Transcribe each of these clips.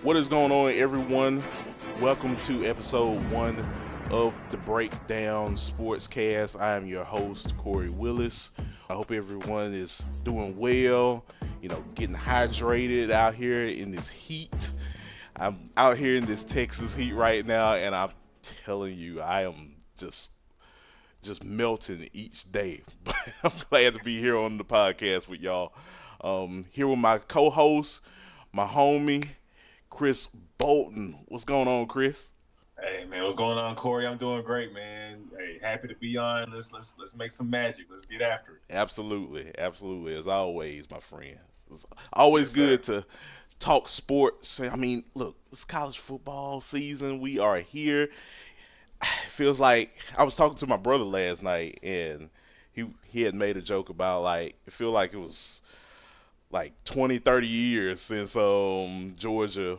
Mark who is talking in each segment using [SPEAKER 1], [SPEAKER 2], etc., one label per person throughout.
[SPEAKER 1] What is going on, everyone? Welcome to episode one of the Breakdown Sportscast. I am your host, Kory Willis. I hope everyone is doing well, getting hydrated out here in this heat. I'm out here in this Texas heat right now, and I'm telling you, I am just melting each day. But I'm glad to be here on the podcast with y'all. Here with my co-host, my homie, Chris Bolton. What's going on, Chris?
[SPEAKER 2] Hey man, what's going on, Kory? I'm doing great, man. Hey, happy to be on. Let's make some magic. Let's get after it.
[SPEAKER 1] Absolutely, absolutely. As always, my friend. It's always
[SPEAKER 2] Yes, sir.
[SPEAKER 1] good to talk sports. I mean, look, it's college football season. We are here. It feels like I was talking to my brother last night, and he had made a joke about like it feel like it was like 20, 30 years since Georgia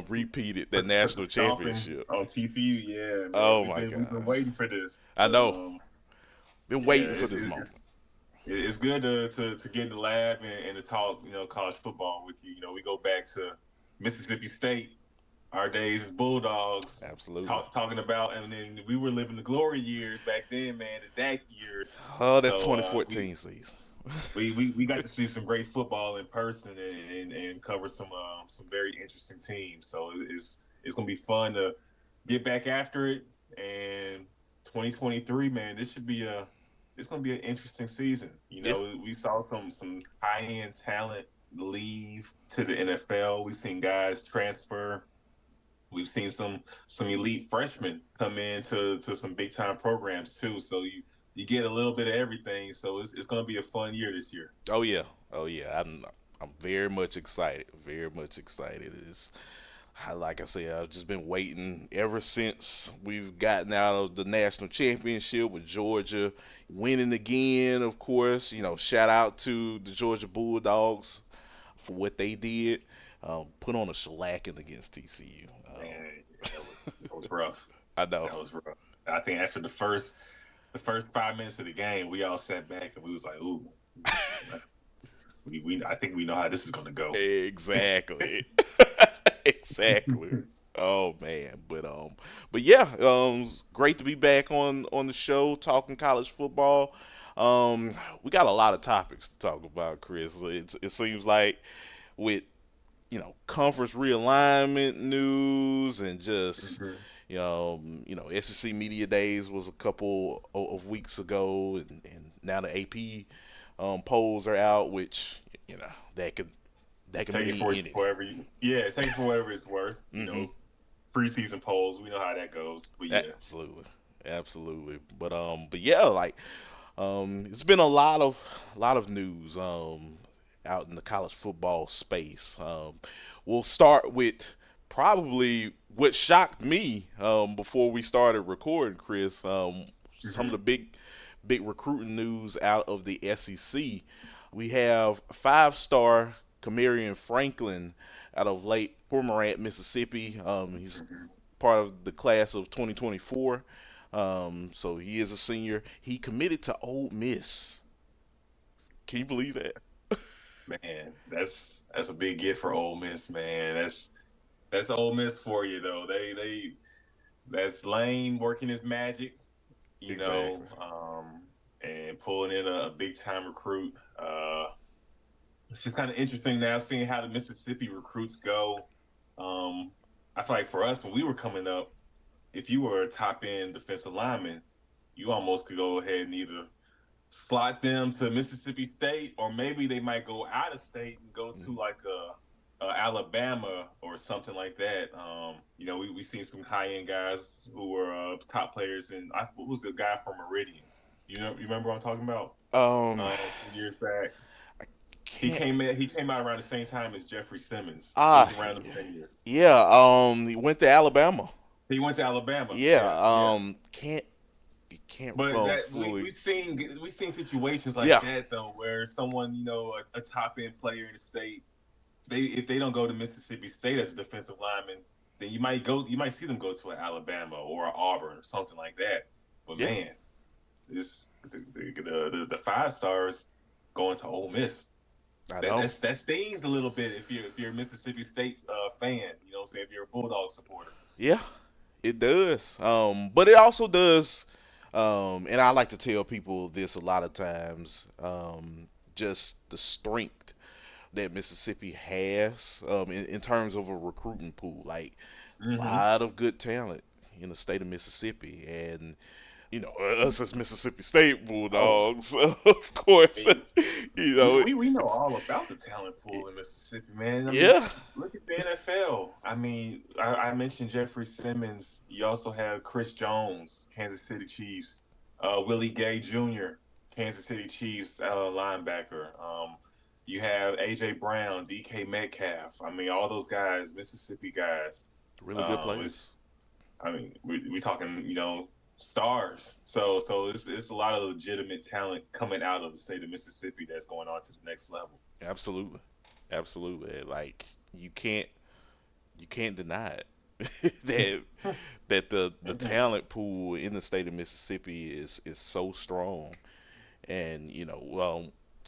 [SPEAKER 1] repeated that national
[SPEAKER 2] Stomping
[SPEAKER 1] championship.
[SPEAKER 2] on TCU, yeah, man.
[SPEAKER 1] Oh
[SPEAKER 2] We've
[SPEAKER 1] my
[SPEAKER 2] been
[SPEAKER 1] gosh.
[SPEAKER 2] waiting for this.
[SPEAKER 1] I know. Been
[SPEAKER 2] Yeah,
[SPEAKER 1] waiting for this moment.
[SPEAKER 2] it's good to get in the lab and to talk, college football with you. We go back to Mississippi State, our days as Bulldogs,
[SPEAKER 1] Absolutely.
[SPEAKER 2] talking about, and then we were living the glory years back then, man, the DAC years.
[SPEAKER 1] Oh, that
[SPEAKER 2] So we
[SPEAKER 1] 2014 season.
[SPEAKER 2] we got to see some great football in person and cover some very interesting teams. So it's gonna be fun to get back after it. And 2023, man, this should be a it's gonna be an interesting season.
[SPEAKER 1] Yeah.
[SPEAKER 2] We saw some high end talent leave to the NFL. We've seen guys transfer. We've seen some elite freshmen come in to some big time programs too. So you get a little bit of everything. So it's going to be a fun year this year.
[SPEAKER 1] Oh yeah. Oh yeah. I'm very much excited. Very much excited. Like I said, I've just been waiting ever since we've gotten out of the national championship with Georgia winning again. Of course, shout out to the Georgia Bulldogs for what they did. Put on a shellacking against TCU.
[SPEAKER 2] Man, that was rough.
[SPEAKER 1] I know.
[SPEAKER 2] That was rough. I think after the first 5 minutes of the game, we all sat back and we was like, ooh, we I think we know how this is going to go.
[SPEAKER 1] Exactly. Exactly. Oh man, but yeah, it's great to be back on the show talking college football. We got a lot of topics to talk about, Chris. It seems like with conference realignment news and just
[SPEAKER 2] Mhm.
[SPEAKER 1] SEC media days was a couple of weeks ago, and now the AP polls are out, which you know that could that can
[SPEAKER 2] Take it
[SPEAKER 1] mean
[SPEAKER 2] for
[SPEAKER 1] anything.
[SPEAKER 2] whatever yeah, take it for whatever it's worth.
[SPEAKER 1] Hmm.
[SPEAKER 2] Preseason polls, we know how that goes. But yeah.
[SPEAKER 1] Absolutely, absolutely. But yeah, like it's been a lot of news out in the college football space. We'll start with probably what shocked me before we started recording, Chris. Some of the
[SPEAKER 2] Hmm.
[SPEAKER 1] big recruiting news out of the SEC. We have five-star Camarion Franklin out of Lake Cormorant, Mississippi. He's
[SPEAKER 2] Hmm.
[SPEAKER 1] part of the class of 2024. So he is a senior. He committed to Ole Miss. Can you believe that?
[SPEAKER 2] Man, that's a big get for Ole Miss, man. That's Ole Miss for you though. They that's Lane working his magic,
[SPEAKER 1] Exactly.
[SPEAKER 2] and pulling in a big time recruit. It's just kind of interesting now seeing how the Mississippi recruits go. Um, I feel like for us when we were coming up, if you were a top end defensive lineman, you almost could go ahead and either slot them to Mississippi State, or maybe they might go out of state and go to like a Alabama or something like that. We seen some high end guys who were top players, and what was the guy from Meridian? You remember what I'm talking about?
[SPEAKER 1] Um,
[SPEAKER 2] Some years back,
[SPEAKER 1] I
[SPEAKER 2] he
[SPEAKER 1] can't.
[SPEAKER 2] came in. He came out around the same time as Jeffrey Simmons. It was
[SPEAKER 1] Ah,
[SPEAKER 2] around the same year.
[SPEAKER 1] yeah. He went to Alabama.
[SPEAKER 2] He went to Alabama.
[SPEAKER 1] Yeah.
[SPEAKER 2] Yeah, yeah.
[SPEAKER 1] Can't
[SPEAKER 2] But that
[SPEAKER 1] fully.
[SPEAKER 2] we've seen situations like
[SPEAKER 1] Yeah.
[SPEAKER 2] that though, where someone a top end player in the state, they if they don't go to Mississippi State as a defensive lineman, then you might see them go to an Alabama or an Auburn or something like that. But
[SPEAKER 1] Yeah.
[SPEAKER 2] man, this the 5 stars going to Ole Miss.
[SPEAKER 1] I
[SPEAKER 2] That
[SPEAKER 1] know.
[SPEAKER 2] that's that stings a little bit if you're a Mississippi State fan. You know what I'm saying? If you're a Bulldog supporter.
[SPEAKER 1] Yeah, it does. But it also does. And I like to tell people this a lot of times. Just the strength that Mississippi has in terms of a recruiting pool. Like a
[SPEAKER 2] Mm-hmm.
[SPEAKER 1] lot of good talent in the state of Mississippi, and us as Mississippi State
[SPEAKER 2] Oh,
[SPEAKER 1] Bulldogs, of course,
[SPEAKER 2] I mean,
[SPEAKER 1] you
[SPEAKER 2] we,
[SPEAKER 1] know,
[SPEAKER 2] we we know all about the talent pool in Mississippi, man. I mean,
[SPEAKER 1] yeah,
[SPEAKER 2] look at the NFL. I mean, I mentioned Jeffrey Simmons. You also have Chris Jones, Kansas City Chiefs. Willie Gay Jr., Kansas City Chiefs linebacker. You have AJ Brown, DK Metcalf. I mean, all those guys, Mississippi guys.
[SPEAKER 1] really good players.
[SPEAKER 2] It's I mean, we talking, stars. So it's a lot of legitimate talent coming out of the state of Mississippi that's going on to the next level.
[SPEAKER 1] Absolutely, absolutely. Like you can't deny it that the
[SPEAKER 2] Mhm.
[SPEAKER 1] talent pool in the state of Mississippi is so strong. And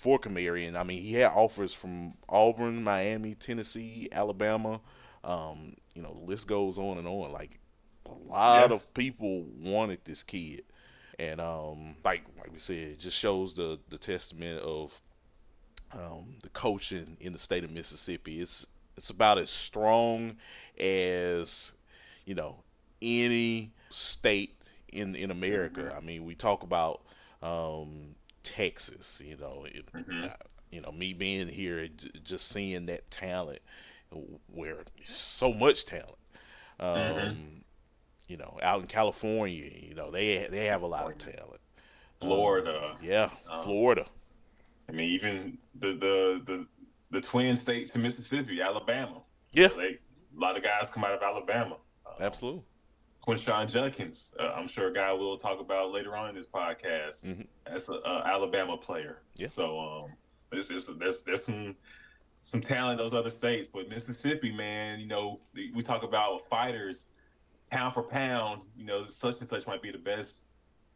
[SPEAKER 1] for Kamarian, I mean, he had offers from Auburn, Miami, Tennessee, Alabama. The list goes on and on. Like a lot
[SPEAKER 2] Yeah.
[SPEAKER 1] of people wanted this kid, and like we said, it just shows the testament of the coaching in the state of Mississippi. It's about as strong as you know any state in America.
[SPEAKER 2] Hmm.
[SPEAKER 1] I mean, we talk about Texas.
[SPEAKER 2] Hmm.
[SPEAKER 1] Me being here, just seeing that talent, where so much talent.
[SPEAKER 2] Hmm.
[SPEAKER 1] Um, out in California, they have a lot of
[SPEAKER 2] California,
[SPEAKER 1] talent.
[SPEAKER 2] Florida.
[SPEAKER 1] Yeah,
[SPEAKER 2] Um,
[SPEAKER 1] Florida.
[SPEAKER 2] I mean, even the twin states in Mississippi, Alabama.
[SPEAKER 1] Yeah,
[SPEAKER 2] They a lot of guys come out of Alabama.
[SPEAKER 1] absolutely.
[SPEAKER 2] Quinshawn Judkins, I'm sure a guy we'll talk about later on in this podcast.
[SPEAKER 1] Hmm.
[SPEAKER 2] That's an Alabama player.
[SPEAKER 1] Yeah,
[SPEAKER 2] So there's some talent in those other states, but Mississippi, man, we talk about fighters pound for pound. Such and such might be the best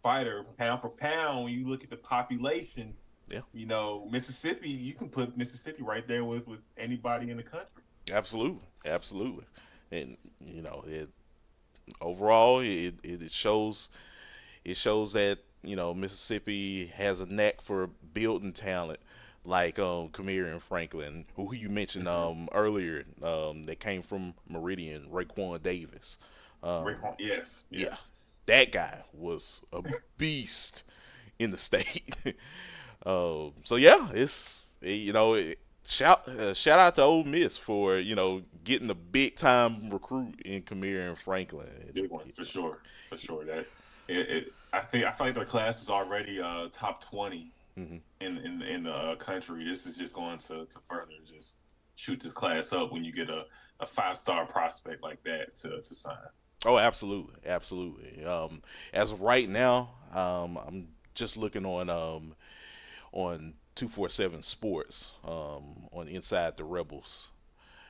[SPEAKER 2] fighter pound for pound. When you look at the population,
[SPEAKER 1] yeah,
[SPEAKER 2] Mississippi, you can put Mississippi right there with anybody in the country.
[SPEAKER 1] absolutely, absolutely. And overall, it shows that Mississippi has a knack for building talent, like Kamir and Franklin, who you mentioned
[SPEAKER 2] Mm-hmm.
[SPEAKER 1] earlier, that came from Meridian, Raekwon Davis.
[SPEAKER 2] Rick,
[SPEAKER 1] Um,
[SPEAKER 2] yes,
[SPEAKER 1] yeah,
[SPEAKER 2] yes,
[SPEAKER 1] that guy was a beast in the state. So yeah, shout out to Ole Miss for getting a big time recruit in Kamir and Franklin.
[SPEAKER 2] big one for sure, for sure. That I feel like the class was already top 20
[SPEAKER 1] Hmm.
[SPEAKER 2] in the country. This is just going to further just shoot this class up when you get a 5-star prospect like that to sign.
[SPEAKER 1] Oh, absolutely, absolutely. As of right now, I'm just looking on 247 Sports on Inside the Rebels,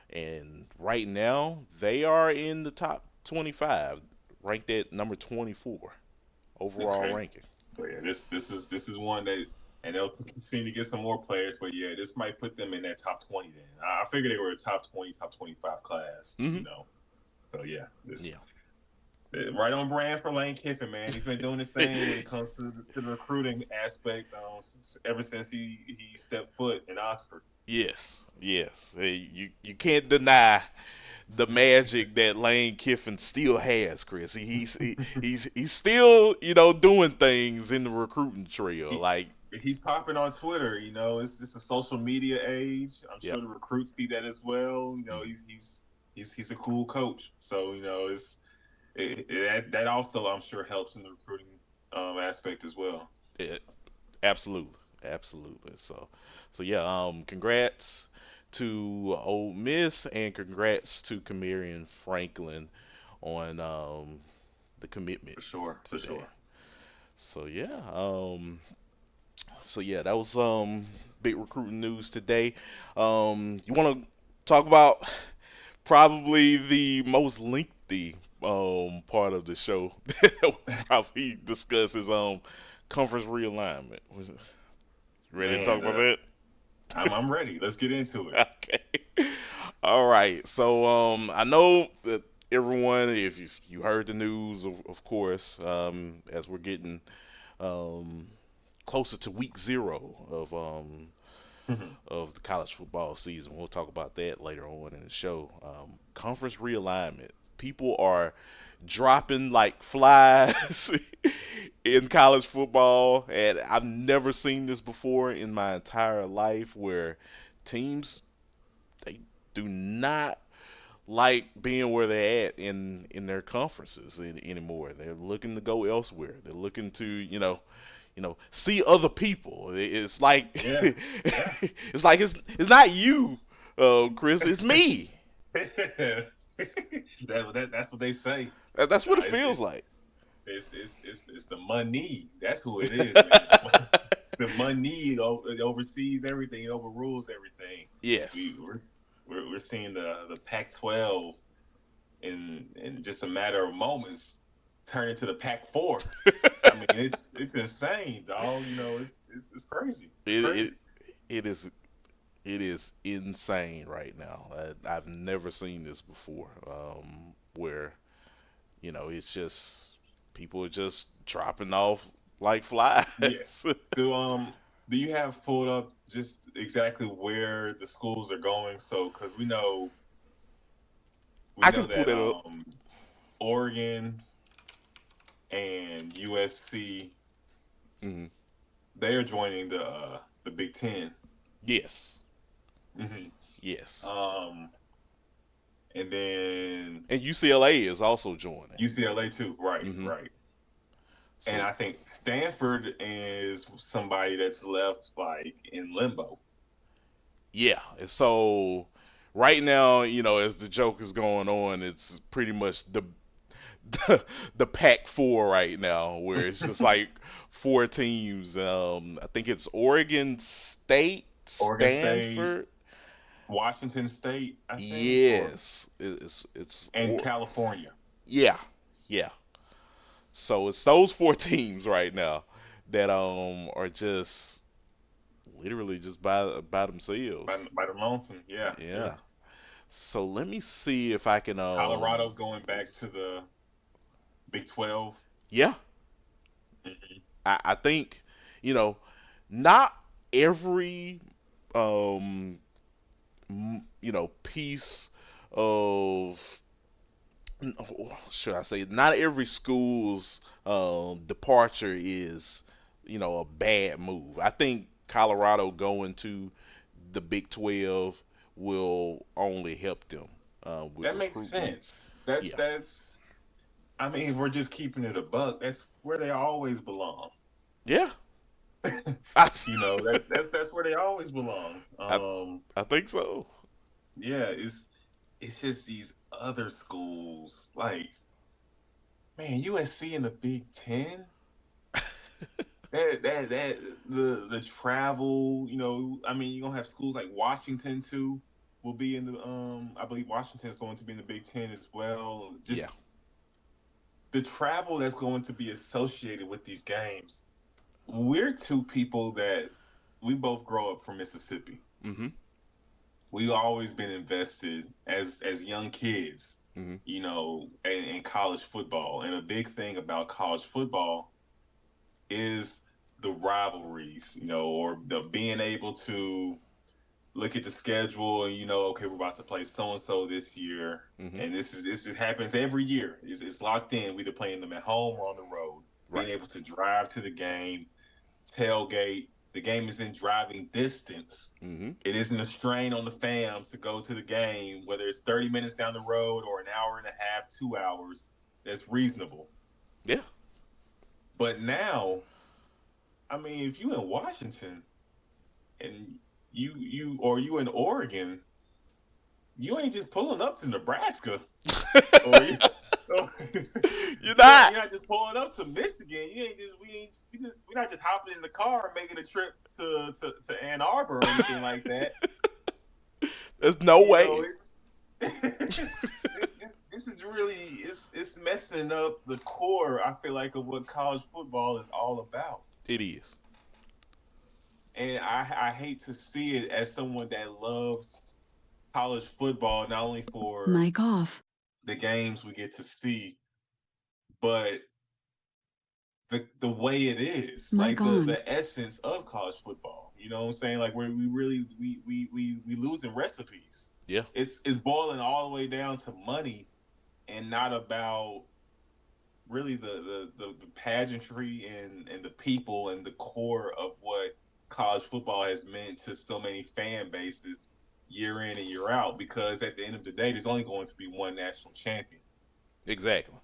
[SPEAKER 1] and right now they are in the top 25, ranked at number 24 overall
[SPEAKER 2] Okay,
[SPEAKER 1] ranking.
[SPEAKER 2] but yeah, this is one that, and they'll continue to get some more players. But yeah, this might put them in that top 20. Then I figured they were a top 20, top 25 class.
[SPEAKER 1] Hmm.
[SPEAKER 2] So yeah, this
[SPEAKER 1] Yeah.
[SPEAKER 2] right on brand for Lane Kiffin, man. He's been doing his thing when it comes to the recruiting aspect ever since he stepped foot in Oxford.
[SPEAKER 1] Yes, yes. Hey, you can't deny the magic that Lane Kiffin still has, Chris. He's still doing things in the recruiting trail.
[SPEAKER 2] He
[SPEAKER 1] Like,
[SPEAKER 2] he's popping on Twitter. It's just a social media age. I'm sure
[SPEAKER 1] yep.
[SPEAKER 2] the recruits see that as well.
[SPEAKER 1] Hmm.
[SPEAKER 2] He's a cool coach. So that also I'm sure helps in the recruiting aspect as well.
[SPEAKER 1] Yeah, absolutely, absolutely. So yeah. Congrats to Ole Miss and congrats to Kamarian Franklin on the commitment
[SPEAKER 2] For sure, for
[SPEAKER 1] today.
[SPEAKER 2] sure.
[SPEAKER 1] So yeah. So yeah, that was big recruiting news today. You want to talk about probably the most lengthy part of the show that we'll probably discuss is conference realignment. Ready to talk
[SPEAKER 2] Man,
[SPEAKER 1] about that?
[SPEAKER 2] I'm ready. Let's get into it.
[SPEAKER 1] Okay. All right. So I know that everyone, if you heard the news, of course, as we're getting um, closer to week zero
[SPEAKER 2] Mhm.
[SPEAKER 1] of the college football season. We'll talk about that later on in the show. Conference realignment. People are dropping like flies in college football, and I've never seen this before in my entire life where teams they do not like being where they're at in their conferences anymore. They're looking to go elsewhere. They're looking to see other people. It's like
[SPEAKER 2] Yeah, yeah.
[SPEAKER 1] it's not you, Chris. It's me.
[SPEAKER 2] That's what they say.
[SPEAKER 1] That's what
[SPEAKER 2] Nah,
[SPEAKER 1] it feels like.
[SPEAKER 2] it's the money. That's who it is, man. The money it oversees everything. It overrules everything.
[SPEAKER 1] Yes.
[SPEAKER 2] We're seeing the Pac-12 in just a matter of moments turn into the Pac-4. I mean, it's insane, dog. It's crazy. It's
[SPEAKER 1] It it
[SPEAKER 2] crazy.
[SPEAKER 1] it is it is insane right now. I've never seen this before. Where it's just people are just dropping off like flies.
[SPEAKER 2] Yeah. So, do you have pulled up just exactly where the schools are going? So, because we
[SPEAKER 1] I
[SPEAKER 2] know
[SPEAKER 1] can pull
[SPEAKER 2] that
[SPEAKER 1] that up.
[SPEAKER 2] Oregon and USC
[SPEAKER 1] Hmm.
[SPEAKER 2] they are joining the Big Ten.
[SPEAKER 1] Yes.
[SPEAKER 2] Hmm.
[SPEAKER 1] Yes.
[SPEAKER 2] Um, and then
[SPEAKER 1] And UCLA is also joining.
[SPEAKER 2] UCLA too. Right,
[SPEAKER 1] Hmm.
[SPEAKER 2] right. And
[SPEAKER 1] So
[SPEAKER 2] I think Stanford is somebody that's left like in limbo.
[SPEAKER 1] yeah. So right now, as the joke is going on, it's pretty much the Pac 4 right now, where it's just like four teams. I think it's Oregon State,
[SPEAKER 2] Oregon State,
[SPEAKER 1] Stanford.
[SPEAKER 2] Washington State, I think, or
[SPEAKER 1] Yes,
[SPEAKER 2] and California.
[SPEAKER 1] yeah, yeah. So it's those four teams right now that are just literally just by themselves.
[SPEAKER 2] By the lonesome. Yeah, yeah.
[SPEAKER 1] Yeah. So let me see if I can
[SPEAKER 2] Colorado's going back to the Big 12.
[SPEAKER 1] yeah,
[SPEAKER 2] Hmm.
[SPEAKER 1] I think you know not every um piece of should I say not every school's departure is a bad move. I think Colorado going to the Big 12 will only help them with
[SPEAKER 2] That makes
[SPEAKER 1] recruitment.
[SPEAKER 2] sense. That's
[SPEAKER 1] Yeah,
[SPEAKER 2] that's. I mean, if we're just keeping it a buck, that's where they always belong.
[SPEAKER 1] yeah, I,
[SPEAKER 2] That's where they always belong.
[SPEAKER 1] I I think so.
[SPEAKER 2] Yeah, it's just these other schools like man, USC in the Big Ten. That the travel, I mean, you're gonna have schools like Washington too will be in the I believe Washington is going to be in the Big Ten as well.
[SPEAKER 1] Yeah.
[SPEAKER 2] Just the travel that's going to be associated with these games. We're two people that we both grow up from Mississippi.
[SPEAKER 1] Mhm.
[SPEAKER 2] We've always been invested as young kids,
[SPEAKER 1] Mhm.
[SPEAKER 2] in college football. And a big thing about college football is the rivalries, or the being able to look at the schedule and okay, we're about to play so and so this year,
[SPEAKER 1] Mhm.
[SPEAKER 2] and this happens every year. It's locked in. We're either playing them at home or on the road. Being
[SPEAKER 1] Right.
[SPEAKER 2] able to drive to the game, tailgate. The game is in driving distance.
[SPEAKER 1] Mhm.
[SPEAKER 2] It isn't a strain on the fams to go to the game, whether it's 30 minutes down the road or an hour and a half, 2 hours. That's reasonable.
[SPEAKER 1] Yeah.
[SPEAKER 2] But now, I mean, if you in Washington and you in Oregon, you ain't just pulling up to Nebraska, or you, or,
[SPEAKER 1] You're not.
[SPEAKER 2] you're not just pulling up to Michigan. You ain't just we're not just hopping in the car and making a trip to Ann Arbor or anything like that.
[SPEAKER 1] There's no way.
[SPEAKER 2] It's this is really it's messing up the core. I feel like of what college football is all about.
[SPEAKER 1] It is.
[SPEAKER 2] And I hate to see it as someone that loves college football, not only for
[SPEAKER 3] Mic off.
[SPEAKER 2] the games we get to see, but the way it is,
[SPEAKER 3] Mic
[SPEAKER 2] like
[SPEAKER 3] on.
[SPEAKER 2] the essence of college football. You know what I'm saying? Like where we really we losing recipes.
[SPEAKER 1] Yeah,
[SPEAKER 2] It's boiling all the way down to money and not about really the pageantry and the people and the core of what college football has meant to so many fan bases year in and year out, because at the end of the day there's only going to be one national champion,
[SPEAKER 1] exactly.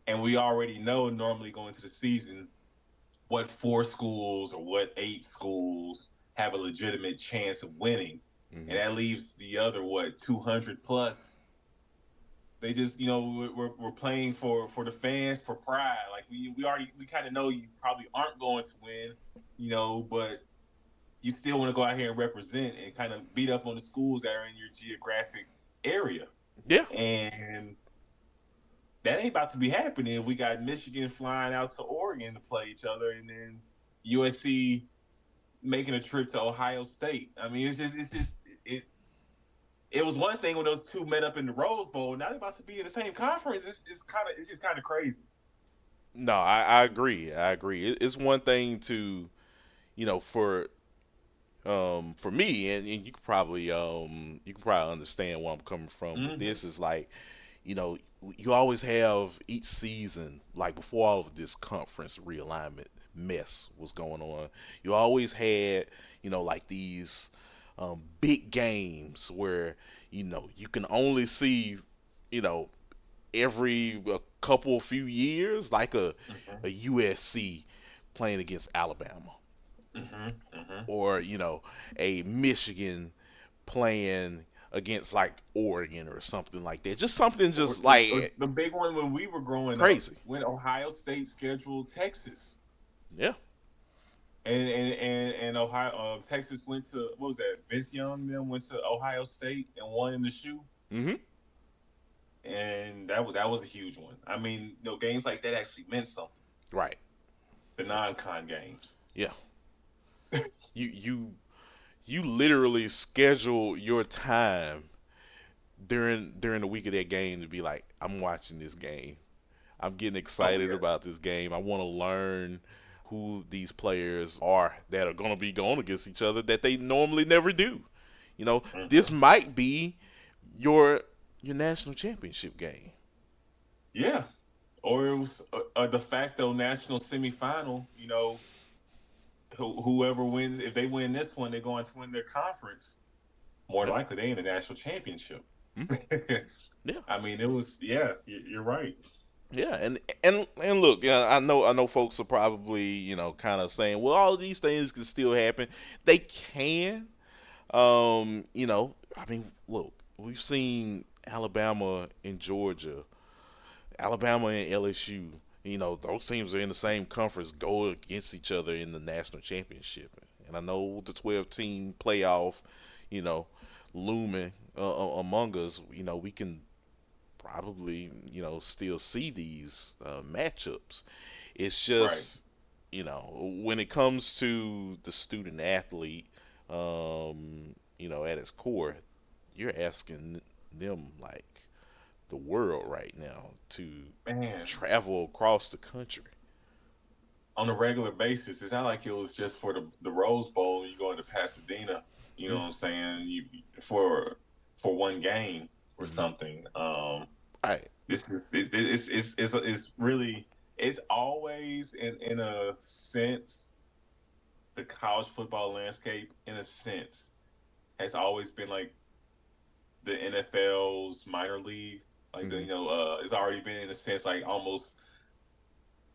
[SPEAKER 2] and we already know normally going into the season what four schools or what eight schools have a legitimate chance of winning, and
[SPEAKER 1] Hmm.
[SPEAKER 2] that leaves the other what 200 plus. They just, we're playing for the fans, for pride. Like we kind of know you probably aren't going to win, but you still want to go out here and represent and kind of beat up on the schools that are in your geographic area.
[SPEAKER 1] Yeah,
[SPEAKER 2] And that ain't about to be happening if we got Michigan flying out to Oregon to play each other, and then USC making a trip to Ohio State. I mean, it. It was one thing when those two met up in the Rose Bowl. Now they're about to be in the same conference. It's just kind of crazy.
[SPEAKER 1] no, I agree. I agree. It's one thing to, for me, and you can probably understand where I'm coming from with
[SPEAKER 2] Mm-hmm.
[SPEAKER 1] this. Is like, you know, you always have each season, like before all of this conference realignment mess was going on, you always had, like these big games where, you can only see, you know, every a couple few years, like a
[SPEAKER 2] Mm-hmm.
[SPEAKER 1] USC playing against Alabama,
[SPEAKER 2] Mm-hmm. Mm-hmm.
[SPEAKER 1] or a Michigan playing against like Oregon or something like that. Just something just
[SPEAKER 2] Or
[SPEAKER 1] like
[SPEAKER 2] the big one when we were growing up,
[SPEAKER 1] crazy.
[SPEAKER 2] when Ohio State scheduled Texas,
[SPEAKER 1] Yeah.
[SPEAKER 2] and Ohio Texas went to, what was that? Vince Young then went to Ohio State and won in the shoe,
[SPEAKER 1] Mhm.
[SPEAKER 2] and that was a huge one. I mean, games like that actually meant something.
[SPEAKER 1] Right.
[SPEAKER 2] The non-con games.
[SPEAKER 1] Yeah. You literally schedule your time during the week of that game to be like, I'm watching this game. I'm getting
[SPEAKER 2] Oh
[SPEAKER 1] excited
[SPEAKER 2] yeah.
[SPEAKER 1] about this game. I want to learn who these players are that are going to be going against each other that they normally never do. This
[SPEAKER 2] Mm-hmm.
[SPEAKER 1] might be your your national championship game.
[SPEAKER 2] Yeah. Or it was a de facto national semifinal. Whoever wins, if they win this one, they're going to win their conference. More
[SPEAKER 1] Yep.
[SPEAKER 2] likely, they in the national championship.
[SPEAKER 1] Hmm. Yeah.
[SPEAKER 2] I mean, it was, yeah, you're right.
[SPEAKER 1] Yeah, and look, yeah, I know folks are probably, kind of saying, well, all of these things can still happen. They can. I mean, look, we've seen Alabama and Georgia, Alabama and LSU. Those teams are in the same conference, go against each other in the national championship. And I know the 12-team playoff, you know, looming among us. We can probably, still see these matchups. It's
[SPEAKER 2] Right.
[SPEAKER 1] just, when it comes to the student athlete, at its core, you're asking them like the world right now to
[SPEAKER 2] Man,
[SPEAKER 1] travel across the country.
[SPEAKER 2] on a regular basis, it's not like it was just for the Rose Bowl and you going to Pasadena, you know
[SPEAKER 1] Mm,
[SPEAKER 2] what I'm saying? For for one game or
[SPEAKER 1] mm-hmm.
[SPEAKER 2] something.
[SPEAKER 1] Right.
[SPEAKER 2] It's really, it's always in a sense, the college football landscape in a sense has always been like the NFL's minor league. Like
[SPEAKER 1] Mm-hmm.
[SPEAKER 2] it's already been in a sense like almost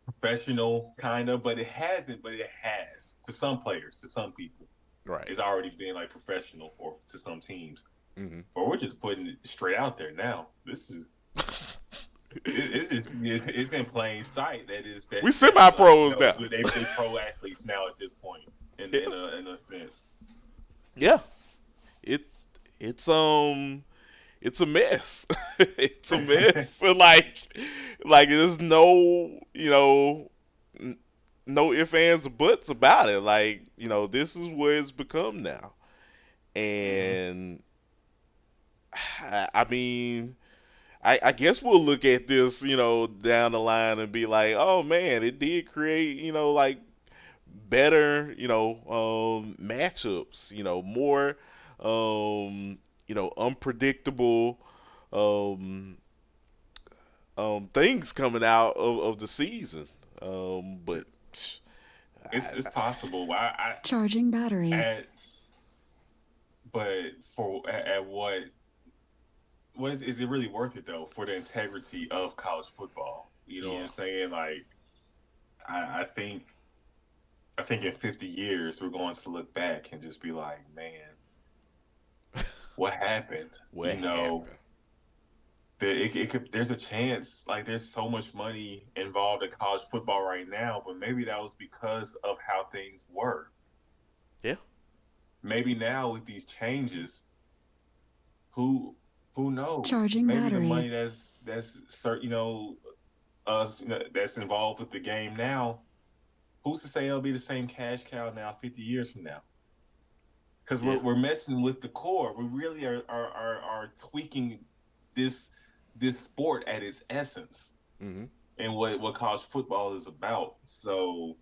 [SPEAKER 2] professional kind of, but it hasn't. But it has, to some players, to some people.
[SPEAKER 1] Right.
[SPEAKER 2] It's already been like professional, or to some teams.
[SPEAKER 1] Mm-hmm.
[SPEAKER 2] But we're just putting it straight out there now. This is it's in plain sight that is
[SPEAKER 1] We
[SPEAKER 2] that
[SPEAKER 1] semi
[SPEAKER 2] like
[SPEAKER 1] pros now.
[SPEAKER 2] they pro athletes now at this point
[SPEAKER 1] Yeah.
[SPEAKER 2] in a sense.
[SPEAKER 1] Yeah. It it's it's a mess. It's a mess. So, like there's no, n- no ifs, ands, or buts about it. Like, this is where it's become now.
[SPEAKER 2] Hmm.
[SPEAKER 1] And I mean, I guess we'll look at this, down the line and be like, oh man, it did create, like better, matchups, more, unpredictable, um, things coming out of the season. But
[SPEAKER 2] It's
[SPEAKER 1] I,
[SPEAKER 2] possible.
[SPEAKER 3] Charging battery.
[SPEAKER 2] At but for at what is it really worth it though for the integrity of college football? You know what I'm
[SPEAKER 1] yeah,
[SPEAKER 2] saying? Like I think in 50 years we're going to look back and just be like, man, what happened?
[SPEAKER 1] what
[SPEAKER 2] You know,
[SPEAKER 1] happened?
[SPEAKER 2] it could. There's a chance. Like, there's so much money involved in college football right now, but maybe that was because of how things were.
[SPEAKER 1] Yeah,
[SPEAKER 2] Maybe now with these changes, who who knows?
[SPEAKER 3] Charging
[SPEAKER 2] Maybe the
[SPEAKER 3] battery.
[SPEAKER 2] money us that's involved with the game now. Who's to say it'll be the same cash cow now 50 years from now? Because
[SPEAKER 1] yeah,
[SPEAKER 2] we're messing with the core. We really are tweaking this this sport at its essence
[SPEAKER 1] hmm
[SPEAKER 2] and what college football is about. So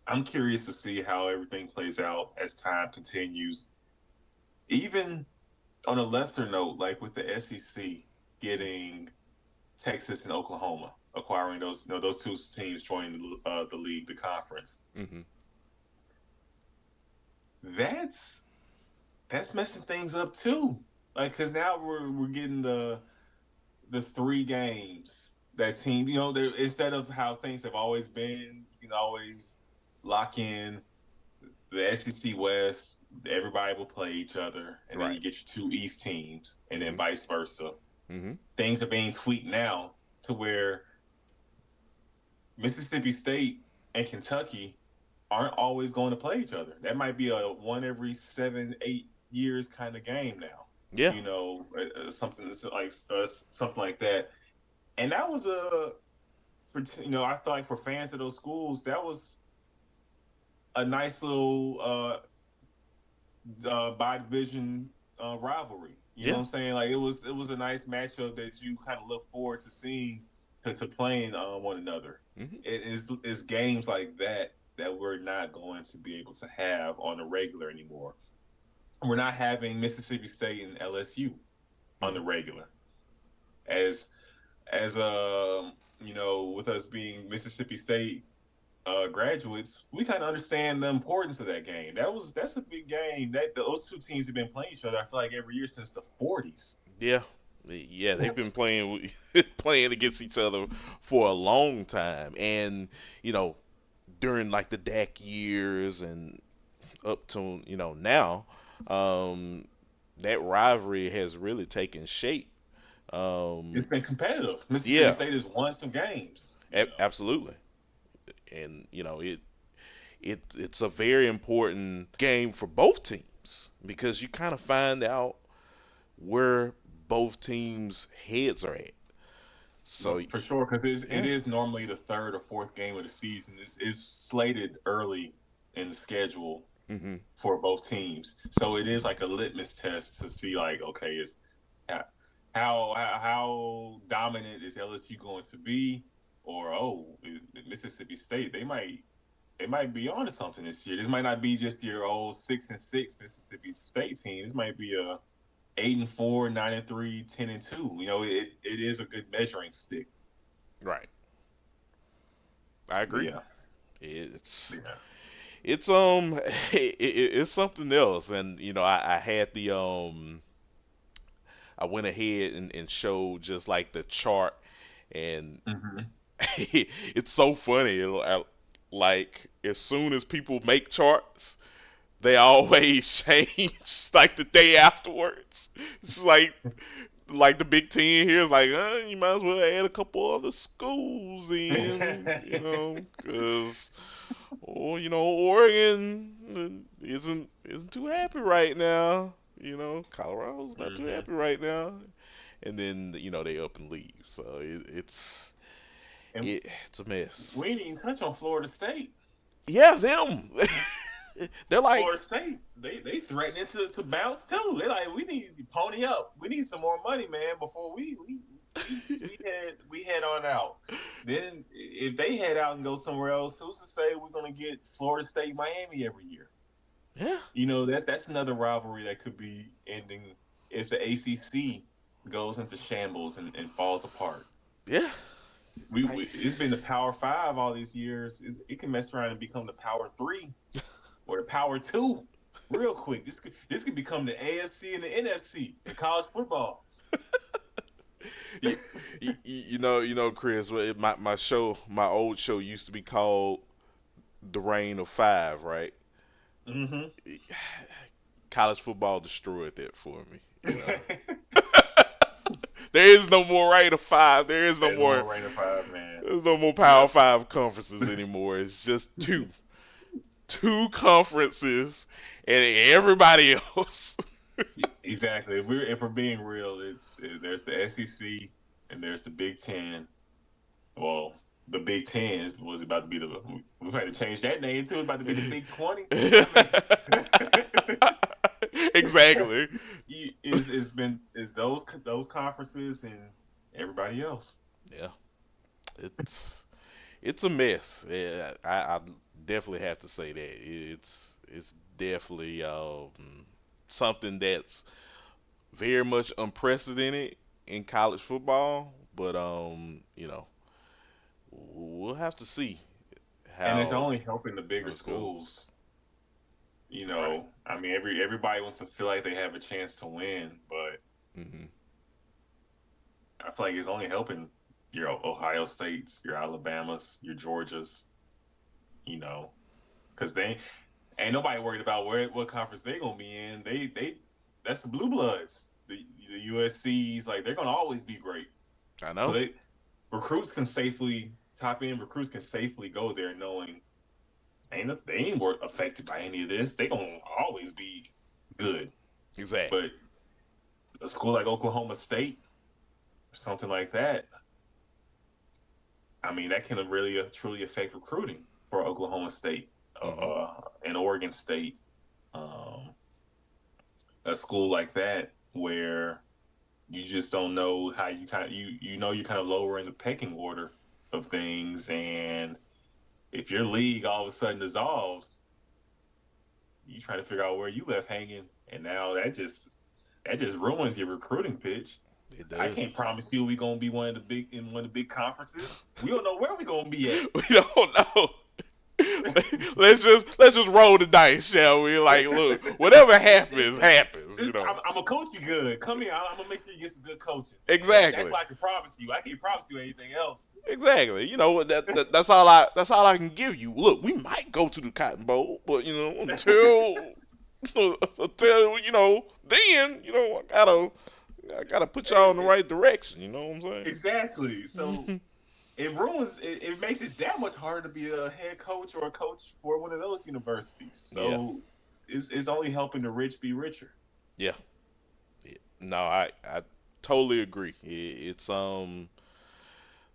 [SPEAKER 2] I'm curious to see how everything plays out as time continues. Even on a lesser note, like with the SEC getting Texas and Oklahoma, acquiring those two teams joining the league, the conference.
[SPEAKER 1] hmm
[SPEAKER 2] That's messing things up too. Like, because now we're getting the three games that team. Instead of how things have always been, you can always lock in the SEC West. Everybody will play each other, and then
[SPEAKER 1] right,
[SPEAKER 2] you get your two East teams, and then
[SPEAKER 1] hmm
[SPEAKER 2] vice versa.
[SPEAKER 1] hmm
[SPEAKER 2] Things are being tweaked now to where Mississippi State and Kentucky aren't always going to play each other. That might be a one every 7, 8 years kind of game now.
[SPEAKER 1] yeah,
[SPEAKER 2] Something something like that. And that was I feel like for fans of those schools, that was a nice little by division rivalry. You know
[SPEAKER 1] yeah,
[SPEAKER 2] what I'm saying? Like it was a nice matchup that you kind of look forward to seeing to playing one another.
[SPEAKER 1] hmm
[SPEAKER 2] It's games like that we're not going to be able to have on the regular anymore. We're not having Mississippi State and LSU on the
[SPEAKER 1] hmm
[SPEAKER 2] regular as with us being Mississippi State graduates, we kind of understand the importance of that game. That's a big game. That those two teams have been playing each other. I feel like every year since the '40s.
[SPEAKER 1] yeah, yeah. They've been playing against each other for a long time, and you know, during like the DAC years and up to now, um, that rivalry has really taken shape.
[SPEAKER 2] It's been competitive. Mississippi
[SPEAKER 1] Yeah,
[SPEAKER 2] State has won some games. You know,
[SPEAKER 1] absolutely, and it's a very important game for both teams because you kind of find out where both teams' heads are at. So
[SPEAKER 2] for sure, because it
[SPEAKER 1] yeah,
[SPEAKER 2] is normally the third or fourth game of the season. It's slated early in the schedule
[SPEAKER 1] hmm
[SPEAKER 2] for both teams, so it is like a litmus test to see like, okay, is how how dominant is LSU going to be, or Mississippi State they might be on to something this year. This might not be just your old 6-6 Mississippi State team. This might be a 8-4, 9-3, 10-2. It is a good measuring stick.
[SPEAKER 1] right. I
[SPEAKER 2] But
[SPEAKER 1] agree.
[SPEAKER 2] yeah,
[SPEAKER 1] It's
[SPEAKER 2] yeah.
[SPEAKER 1] it's it's something else, and I had I went ahead and showed just like the chart, and
[SPEAKER 2] Mm-hmm.
[SPEAKER 1] it's so funny. Like as soon as people make charts, they always change like the day afterwards. It's like the Big Ten here is like, you might as well add a couple other schools in, because Oregon isn't too happy right now. Colorado's not too
[SPEAKER 2] Mm-hmm.
[SPEAKER 1] happy right now, and then they up and leave. So
[SPEAKER 2] And
[SPEAKER 1] it's a mess.
[SPEAKER 2] we didn't even touch on Florida State.
[SPEAKER 1] Yeah, them. they're like,
[SPEAKER 2] Florida State, they threatening to bounce too. They're like, we need to pony up. We need some more money, man, before we head on out. Then if they head out and go somewhere else, who's to say we're gonna get Florida State, Miami every year?
[SPEAKER 1] yeah,
[SPEAKER 2] That's another rivalry that could be ending if the ACC goes into shambles and falls apart.
[SPEAKER 1] yeah.
[SPEAKER 2] It's been the Power Five all these years. It can mess around and become the Power Three or the Power Two real quick. This could become the AFC and the NFC in college football.
[SPEAKER 1] Chris. My old show used to be called The Reign of Five, right?
[SPEAKER 2] Mm-hmm.
[SPEAKER 1] College football destroyed that for me. There is no more Reign of Five. There's no more
[SPEAKER 2] Reign of Five, man.
[SPEAKER 1] There's no more Power Five conferences anymore. It's just two conferences, and everybody else.
[SPEAKER 2] Exactly. If we're being real, there's the SEC and there's the Big Ten. Well, the Big Ten was about to be we've had to change that name too. It's about to be the Big 20.
[SPEAKER 1] Exactly.
[SPEAKER 2] It's those conferences and everybody else.
[SPEAKER 1] Yeah, it's a mess. Yeah, I definitely have to say that it's definitely something that's very much unprecedented in college football. But we'll have to see how.
[SPEAKER 2] And it's only helping the bigger
[SPEAKER 1] Let's
[SPEAKER 2] schools.
[SPEAKER 1] Right.
[SPEAKER 2] I mean, everybody wants to feel like they have a chance to win, but I feel like it's only helping your Ohio States, your Alabamas, your Georgias, because they ain't nobody worried about what conference they gonna be in. They that's the blue bloods, the USC's, like they're gonna always be great.
[SPEAKER 1] I know.
[SPEAKER 2] So top end recruits can safely go there knowing they ain't more affected by any of this. They gonna always be good.
[SPEAKER 1] Exactly.
[SPEAKER 2] But a school like Oklahoma State, or something like that, I mean, that can really truly affect recruiting for Oklahoma State and Oregon State. A school like that where you just don't know how you're kind of lower in the pecking order of things, and if your league all of a sudden dissolves, you trying to figure out where you left hanging, and now that just ruins your recruiting pitch.
[SPEAKER 1] It does.
[SPEAKER 2] I can't promise you we're gonna be in one of the big conferences. We don't know where we're gonna be at.
[SPEAKER 1] We don't know. let's just roll the dice, shall we? Like, look, whatever happens.
[SPEAKER 2] I'm gonna coach you good. Come here. I'm gonna make sure you get some good coaching.
[SPEAKER 1] Exactly.
[SPEAKER 2] That's what I can promise you. I can't promise you anything else.
[SPEAKER 1] Exactly. That's all I can give you. Look, we might go to the Cotton Bowl, but until then, I gotta put y'all in the right direction. You know what I'm saying?
[SPEAKER 2] Exactly. So it makes it that much harder to be a head coach or a coach for one of those universities. So it's only helping the rich be richer.
[SPEAKER 1] Yeah. No, I totally agree. It's like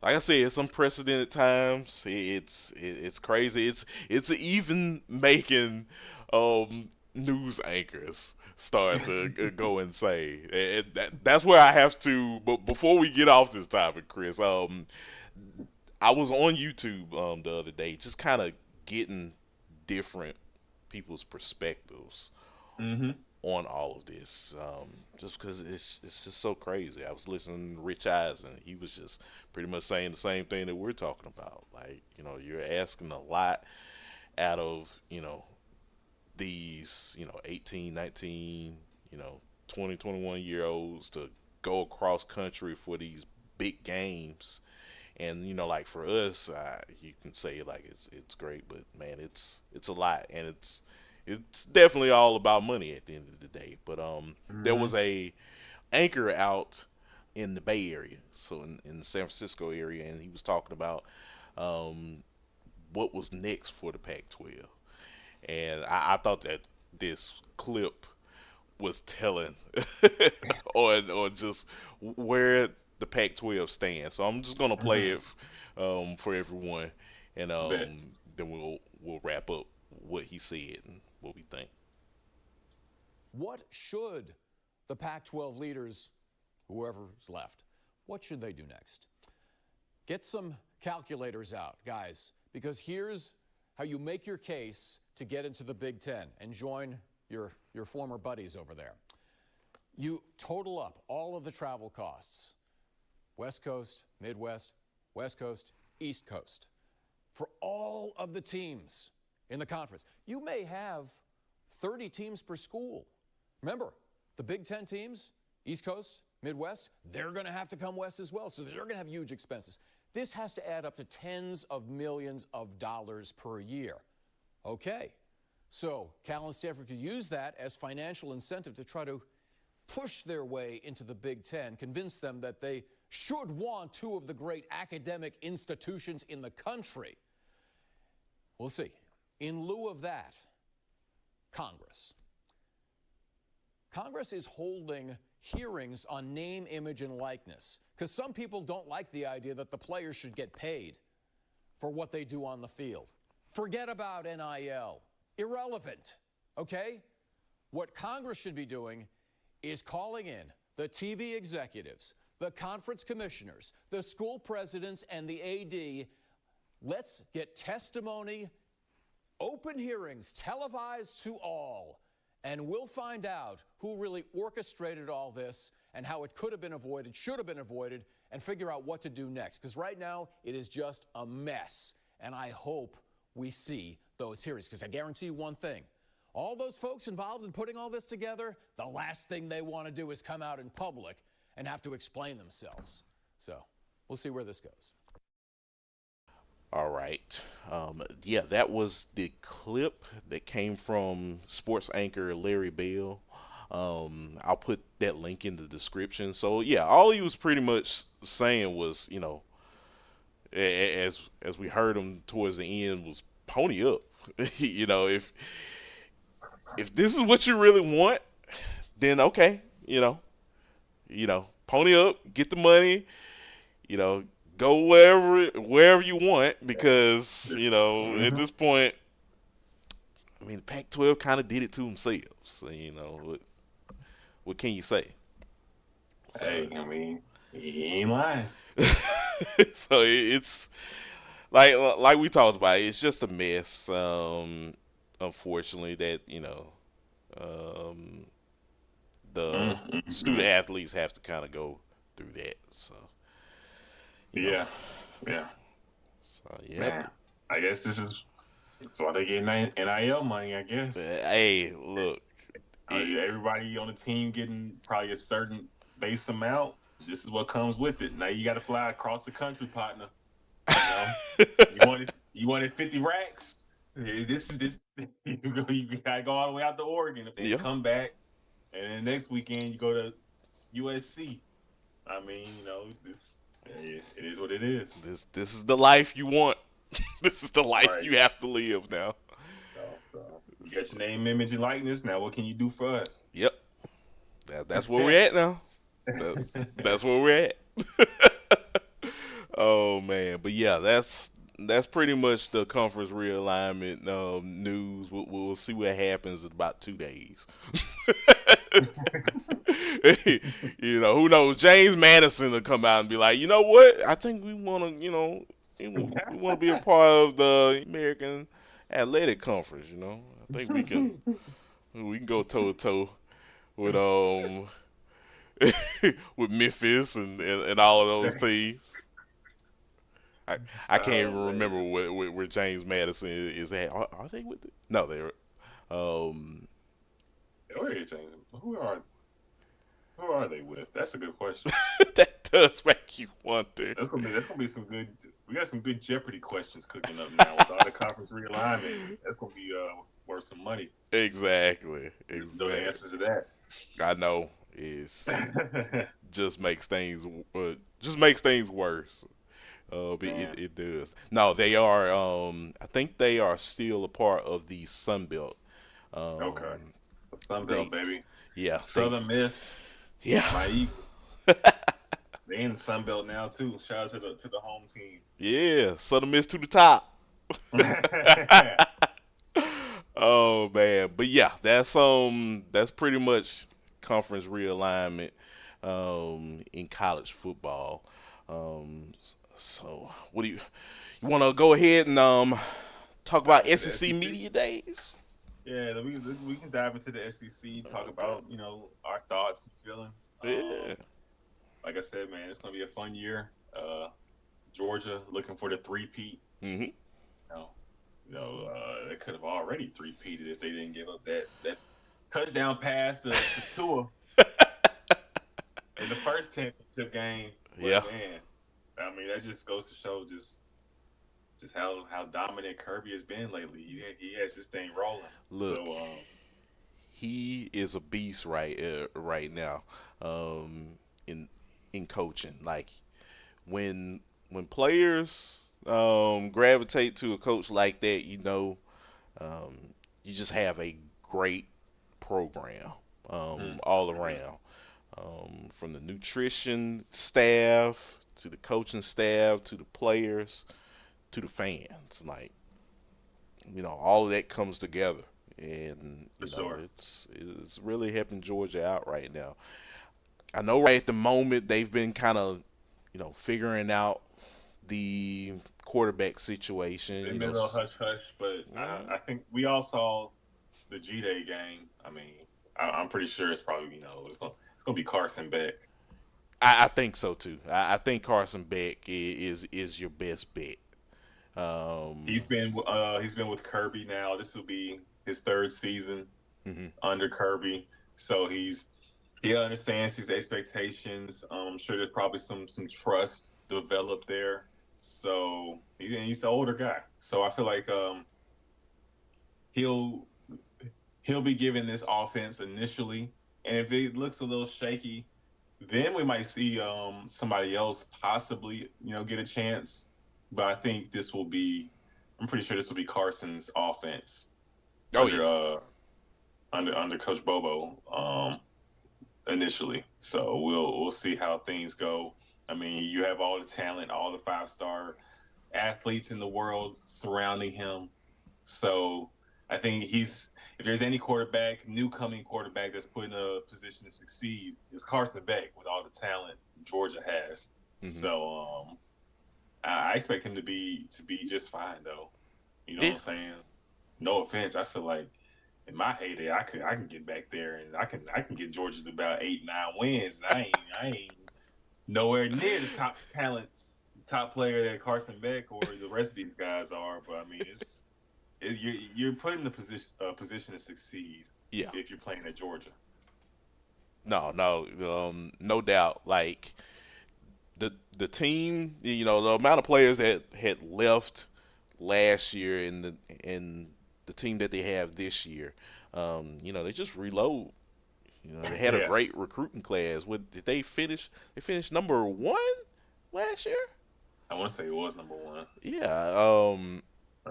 [SPEAKER 1] I said, it's unprecedented times. It's crazy. It's even making news anchors start to go insane. That's where I have to. But before we get off this topic, Chris, I was on YouTube the other day, just kind of getting different people's perspectives on all of this, just because it's just so crazy. I was listening to Rich Eisen, and he was just pretty much saying the same thing that we're talking about. Like, you're asking a lot out of these 18, 19, 20, 21-year-olds to go across country for these big games. And like for us, you can say like it's great, but man, it's a lot, and it's definitely all about money at the end of the day. But there was a anchor out in the Bay Area, so in the San Francisco area, and he was talking about what was next for the Pac-12, and I thought that this clip was telling on just where the Pac-12 stands. So I'm just gonna play it for everyone, and then we'll wrap up what he said and what we think.
[SPEAKER 4] What should the Pac-12 leaders, whoever's left, what should they do next? Get some calculators out, guys, because here's how you make your case to get into the Big Ten and join your former buddies over there. You total up all of the travel costs, West Coast, Midwest, West Coast, East Coast, for all of the teams in the conference. You may have 30 teams per school. Remember, the Big Ten teams, East Coast, Midwest, they're going to have to come west as well, so they're going to have huge expenses. This has to add up to tens of millions of dollars per year. Okay, so Cal and Stanford could use that as financial incentive to try to push their way into the Big Ten, convince them that they should want two of the great academic institutions in the country. We'll see. In lieu of that, Congress is holding hearings on name, image, and likeness because some people don't like the idea that the players should get paid for what they do on the field. Forget about NIL. Irrelevant, okay? What Congress should be doing is calling in the TV executives, the conference commissioners, the school presidents, and the AD. Let's get testimony, open hearings, televised to all, and we'll find out who really orchestrated all this and how it could have been avoided, should have been avoided, and figure out what to do next. Because right now, it is just a mess. And I hope we see those hearings. Because I guarantee you one thing. All those folks involved in putting all this together, the last thing they want to do is come out in public and have to explain themselves. So we'll see where this goes.
[SPEAKER 1] All right. Yeah, that was the clip that came from sports anchor Larry Bell. I'll put that link in the description. So yeah, all he was pretty much saying was, you know, as we heard him towards the end, was pony up. You know, if this is what you really want, then okay, you know, pony up, get the money, you know, go wherever you want, because, you know, at this point, I mean, the Pac-12 kind of did it to themselves. So, you know, what can you say? So,
[SPEAKER 2] hey, I mean, he ain't lying.
[SPEAKER 1] So it's like we talked about, it's just a mess. Unfortunately, that, you know, the student athletes have to kind of go through that. So
[SPEAKER 2] yeah.
[SPEAKER 1] So yeah.
[SPEAKER 2] Man, I guess that's why they get NIL money, I guess.
[SPEAKER 1] Hey, look.
[SPEAKER 2] Everybody on the team getting probably a certain base amount. This is what comes with it. Now you got to fly across the country, partner. You know? you wanted 50 racks. This. You gotta go all the way out to Oregon, and come back, and then next weekend you go to USC. I mean, you know, it is what it is.
[SPEAKER 1] This is the life you want. This is the life you have to live now.
[SPEAKER 2] So, you got your name, image, and likeness. Now, what can you do for us?
[SPEAKER 1] Yep. That's where we're at now. That's where we're at. Oh man, but yeah, that's pretty much the conference realignment news. We'll see what happens in about 2 days. You know, who knows? James Madison will come out and be like, you know what? I think we want to, you know, we want to be a part of the American Athletic Conference. You know, I think we can go toe to toe with with Memphis and all of those teams. I can't even remember where James Madison is at. Are they with it? No, they're.
[SPEAKER 2] Where is James? Who are they with? That's a good question.
[SPEAKER 1] That does make you wonder.
[SPEAKER 2] That's gonna be some good. We got some good Jeopardy questions cooking up now with all the conference realignment. That's gonna be worth some money.
[SPEAKER 1] Exactly.
[SPEAKER 2] No answers to that.
[SPEAKER 1] I know. Just makes things worse. It does. No, they are. I think they are still a part of the Sun Belt.
[SPEAKER 2] Okay. Sun Belt, baby.
[SPEAKER 1] Yeah.
[SPEAKER 2] Southern Miss.
[SPEAKER 1] Yeah.
[SPEAKER 2] My Eagles. They in the Sun Belt now too. Shout out to the home team.
[SPEAKER 1] Yeah, Southern Miss to the top. Oh man, but yeah, that's pretty much conference realignment in college football. So what do you want to go ahead and talk about
[SPEAKER 2] Dive into the
[SPEAKER 1] SEC
[SPEAKER 2] SEC.
[SPEAKER 1] media days?
[SPEAKER 2] Yeah, we can dive into the SEC, talk
[SPEAKER 1] Okay.
[SPEAKER 2] about our thoughts and feelings.
[SPEAKER 1] Yeah.
[SPEAKER 2] Like I said, man, it's gonna be a fun year. Georgia looking for the three-peat.
[SPEAKER 1] Mhm.
[SPEAKER 2] You they could have already three-peated if they didn't give up that touchdown pass to Tua in the first championship game.
[SPEAKER 1] Yeah.
[SPEAKER 2] But man, I mean that just goes to show just how dominant Kirby has been lately. He has this thing rolling.
[SPEAKER 1] Look,
[SPEAKER 2] So
[SPEAKER 1] he is a beast right now um, in coaching. Like when players gravitate to a coach like that, um, you just have a great program all around. From the nutrition staff to the coaching staff to the players to the fans, like all of that comes together, and
[SPEAKER 2] for sure.
[SPEAKER 1] it's really helping Georgia out right now. I know right at the moment they've been kind of figuring out the quarterback situation.
[SPEAKER 2] They've been a little hush hush, but I think we all saw the G-Day game. I mean, I'm pretty sure it's probably it's gonna be Carson Beck.
[SPEAKER 1] I think so too. I think Carson Beck is your best bet.
[SPEAKER 2] He's been with Kirby now. This will be his third season
[SPEAKER 1] Mhm.
[SPEAKER 2] under Kirby, so he understands his expectations. I'm sure there's probably some trust developed there. So he's the older guy. So I feel like he'll be given this offense initially, and if it looks a little shaky, then we might see somebody else possibly get a chance. But I think I'm pretty sure this will be Carson's offense
[SPEAKER 1] Oh yeah.
[SPEAKER 2] under Coach Bobo initially. So we'll see how things go. I mean, you have all the talent, all the 5-star athletes in the world surrounding him. So I think if there's any new coming quarterback that's put in a position to succeed, it's Carson Beck with all the talent Georgia has.
[SPEAKER 1] Mhm.
[SPEAKER 2] So I expect him to be just fine though. You know
[SPEAKER 1] Yeah.
[SPEAKER 2] what I'm saying? No offense, I feel like in my heyday, I can get back there and I can get Georgia to about 8-9 wins. And I ain't nowhere near the top player that Carson Beck or the rest of these guys are. But I mean, you're put in the position to succeed.
[SPEAKER 1] Yeah.
[SPEAKER 2] If you're playing at Georgia.
[SPEAKER 1] No doubt. Like the team, the amount of players that had left last year and the team that they have this year, they just reload. They had a
[SPEAKER 2] Yeah.
[SPEAKER 1] great recruiting class. What did they finish? They finished number 1 last year.
[SPEAKER 2] I want to say it was number 1.
[SPEAKER 1] Yeah.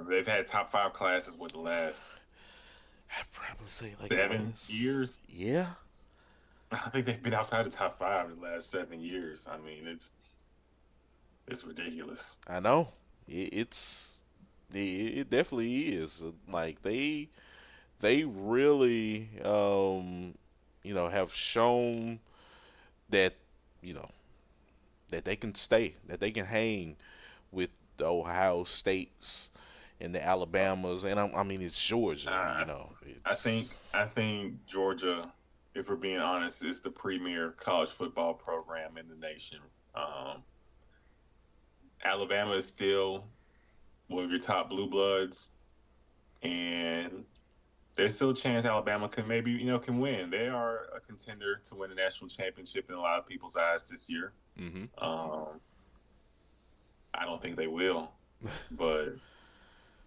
[SPEAKER 2] They've had top 5 classes with the last
[SPEAKER 1] I'd probably say like
[SPEAKER 2] 7 years.
[SPEAKER 1] Yeah.
[SPEAKER 2] I think they've been outside the top 5 in the last 7 years. I mean, it's ridiculous.
[SPEAKER 1] I know. It definitely is. Like they really have shown that you know that they can stay, that they can hang with the Ohio States and the Alabamas, and I mean it's Georgia.
[SPEAKER 2] I think Georgia, if we're being honest, is the premier college football program in the nation. Alabama is still one of your top blue bloods, and there's still a chance Alabama can can win. They are a contender to win a national championship in a lot of people's eyes this year.
[SPEAKER 1] Mm-hmm.
[SPEAKER 2] I don't think they will, but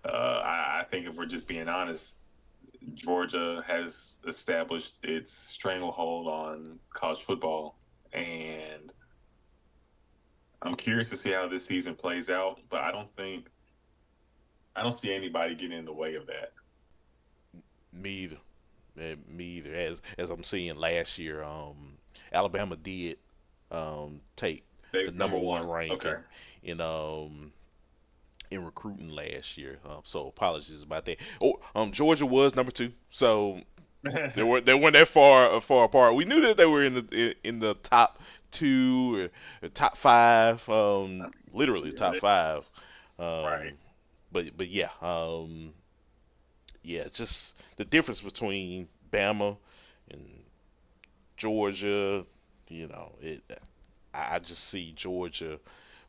[SPEAKER 2] I think if we're just being honest, Georgia has established its stranglehold on college football, and I'm curious to see how this season plays out. But I don't see anybody getting in the way of that.
[SPEAKER 1] Me either. Me either. As I'm seeing last year, Alabama did take the number one ranking
[SPEAKER 2] Okay.
[SPEAKER 1] in in recruiting last year. So apologies about that. Oh, Georgia was number 2, so they weren't that far apart. We knew that they were in the top 2 or top 5, literally
[SPEAKER 2] Yeah,
[SPEAKER 1] top 5.
[SPEAKER 2] right.
[SPEAKER 1] But yeah, yeah, just the difference between Bama and Georgia. I just see Georgia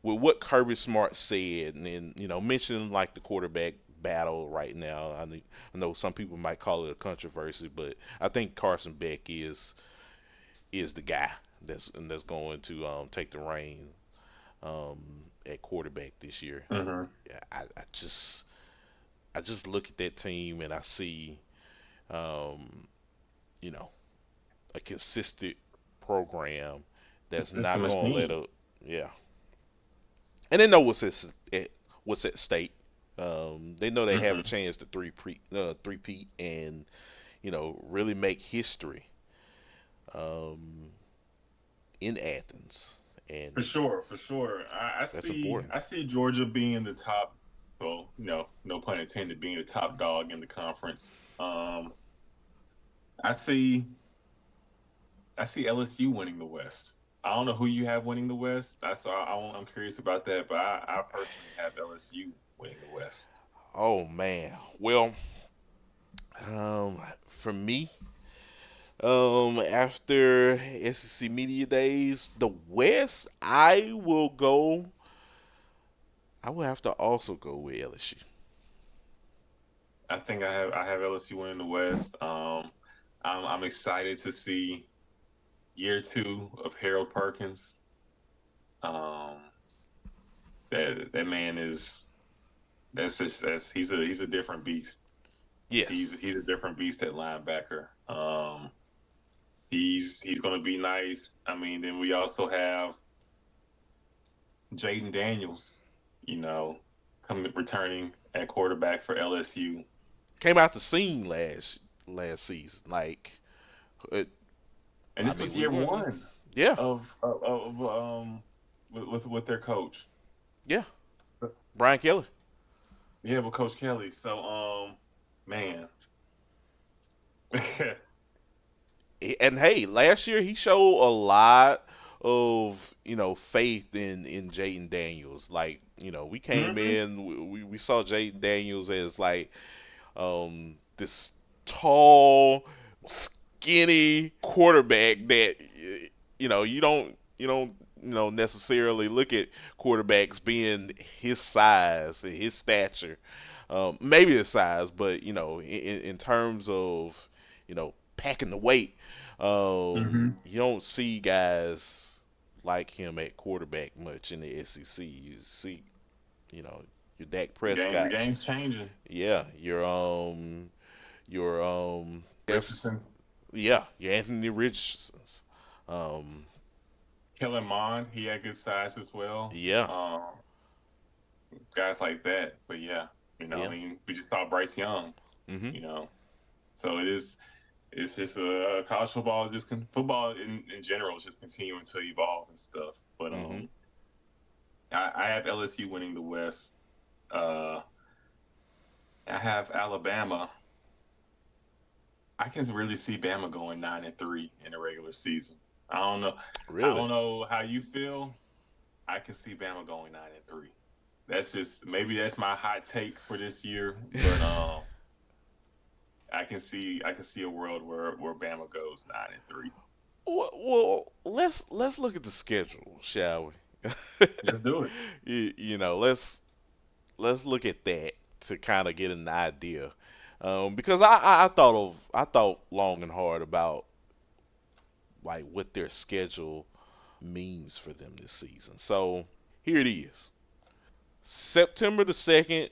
[SPEAKER 1] with what Kirby Smart said, and then mentioning like the quarterback battle right now. I know some people might call it a controversy, but I think Carson Beck is the guy that's going to take the reins um, at quarterback this year.
[SPEAKER 2] Hmm.
[SPEAKER 1] Yeah, I just look at that team and I see um, you know a consistent program that's
[SPEAKER 2] It's a
[SPEAKER 1] not gonna let
[SPEAKER 2] machine.
[SPEAKER 1] a yeah, and they know what's at stake. They know they have a
[SPEAKER 2] Hmm.
[SPEAKER 1] chance to three-peat and really make history um, in Athens,
[SPEAKER 2] For
[SPEAKER 1] and
[SPEAKER 2] sure, for sure. I
[SPEAKER 1] that's
[SPEAKER 2] see.
[SPEAKER 1] important.
[SPEAKER 2] I see Georgia being the top. Well, no pun intended, being the top dog in the conference. I see. I see LSU winning the West. I don't know who you have winning the West. That's why I'm curious about that. But I personally have LSU winning the West.
[SPEAKER 1] Oh man, well, for me, after SEC Media Days, the West, I will have to also go with LSU.
[SPEAKER 2] I think I have LSU winning the West. I'm excited to see year 2 of Harold Perkins. Um, that man is he's a different beast. He's
[SPEAKER 1] Yes.
[SPEAKER 2] he's a different beast at linebacker. He's going to be nice. I mean, then we also have Jaden Daniels, coming returning at quarterback for LSU.
[SPEAKER 1] Came out the scene last season. Like, it,
[SPEAKER 2] And
[SPEAKER 1] I
[SPEAKER 2] this
[SPEAKER 1] mean,
[SPEAKER 2] was
[SPEAKER 1] we
[SPEAKER 2] year
[SPEAKER 1] weren't.
[SPEAKER 2] 1
[SPEAKER 1] Yeah,
[SPEAKER 2] of with their coach.
[SPEAKER 1] yeah. Brian Kelly.
[SPEAKER 2] Yeah, with Coach Kelly. So man.
[SPEAKER 1] And hey, last year he showed a lot of faith in Jaden Daniels. Like, we came
[SPEAKER 2] Hmm.
[SPEAKER 1] in, we saw Jaden Daniels as like this tall, skinny quarterback that you don't necessarily look at quarterbacks being his size, his stature, maybe his size, but in terms of packing the weight,
[SPEAKER 2] Hmm.
[SPEAKER 1] you don't see guys like him at quarterback much in the SEC. You see, you know, your Dak
[SPEAKER 2] The
[SPEAKER 1] Prescott's,
[SPEAKER 2] game's changing.
[SPEAKER 1] yeah, your
[SPEAKER 2] Richardson,
[SPEAKER 1] yeah, your Anthony Richardsons, um,
[SPEAKER 2] Kellen Mond, he had good size as well.
[SPEAKER 1] yeah,
[SPEAKER 2] Guys like that. But yeah, I
[SPEAKER 1] yeah,
[SPEAKER 2] mean, we just saw Bryce Young.
[SPEAKER 1] hmm
[SPEAKER 2] You know, so it's just college football. Football in general is just continuing to evolve and stuff. But
[SPEAKER 1] hmm
[SPEAKER 2] I have LSU winning the West. Uh, I have Alabama. I can really see Bama going 9-3 in the regular season. I don't know. I
[SPEAKER 1] really.
[SPEAKER 2] don't know how you feel. I can see Bama going 9-3. That's just maybe that's my hot take for this year, but I can see a world where Bama goes 9-3.
[SPEAKER 1] Well, let's look at the schedule, shall we?
[SPEAKER 2] Let's do it.
[SPEAKER 1] Let's look at that to kind of get an idea, because I thought long and hard about like what their schedule means for them this season. So here it is: September the 2nd,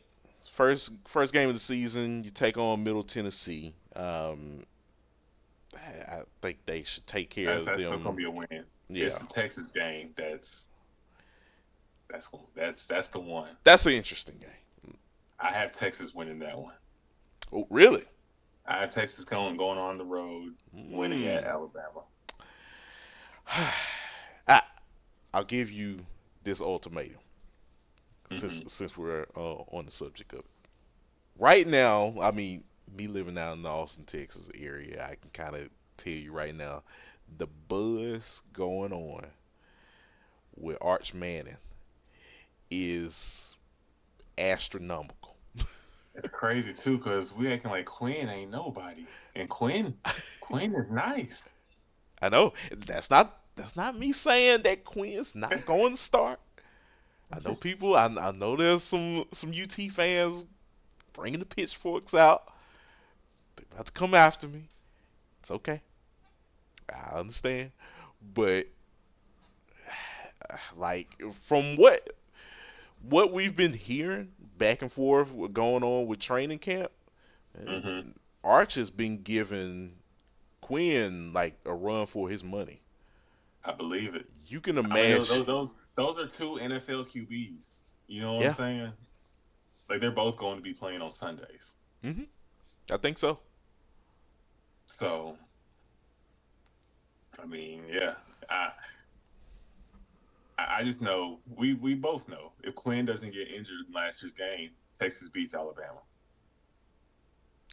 [SPEAKER 1] first game of the season. You take on Middle Tennessee. I think they should take care
[SPEAKER 2] That's
[SPEAKER 1] of
[SPEAKER 2] that's still gonna
[SPEAKER 1] them.
[SPEAKER 2] be a win. It's
[SPEAKER 1] Yeah,
[SPEAKER 2] the Texas game. That's the one.
[SPEAKER 1] that's an interesting game.
[SPEAKER 2] I have Texas winning that one.
[SPEAKER 1] Oh, really?
[SPEAKER 2] I have Texas going on the road, winning at
[SPEAKER 1] Mm.
[SPEAKER 2] Alabama.
[SPEAKER 1] I, I'll give you this ultimatum. since we're on the subject of it. Right now, I mean, me living out in the Austin, Texas area, I can kind of tell you right now, the buzz going on with Arch Manning is astronomical.
[SPEAKER 2] It's crazy too, because we acting like Quinn ain't nobody, and Quinn is nice.
[SPEAKER 1] I know that's not me saying that Quinn's not going to start. I know people. I know there's some UT fans bringing the pitchforks out. They're about to come after me. It's okay. I understand, but like from what we've been hearing back and forth, what going on with training camp,
[SPEAKER 2] Mm-hmm.
[SPEAKER 1] Arch has been giving Quinn like a run for his money.
[SPEAKER 2] I believe it.
[SPEAKER 1] You can
[SPEAKER 2] I mean,
[SPEAKER 1] imagine.
[SPEAKER 2] those are two NFL QBs. You know what I'm
[SPEAKER 1] Yeah.
[SPEAKER 2] saying? Like they're both going to be playing on Sundays.
[SPEAKER 1] Hmm. I think so.
[SPEAKER 2] So, I mean, yeah. I I just know we both know if Quinn doesn't get injured in last year's game, Texas beats Alabama.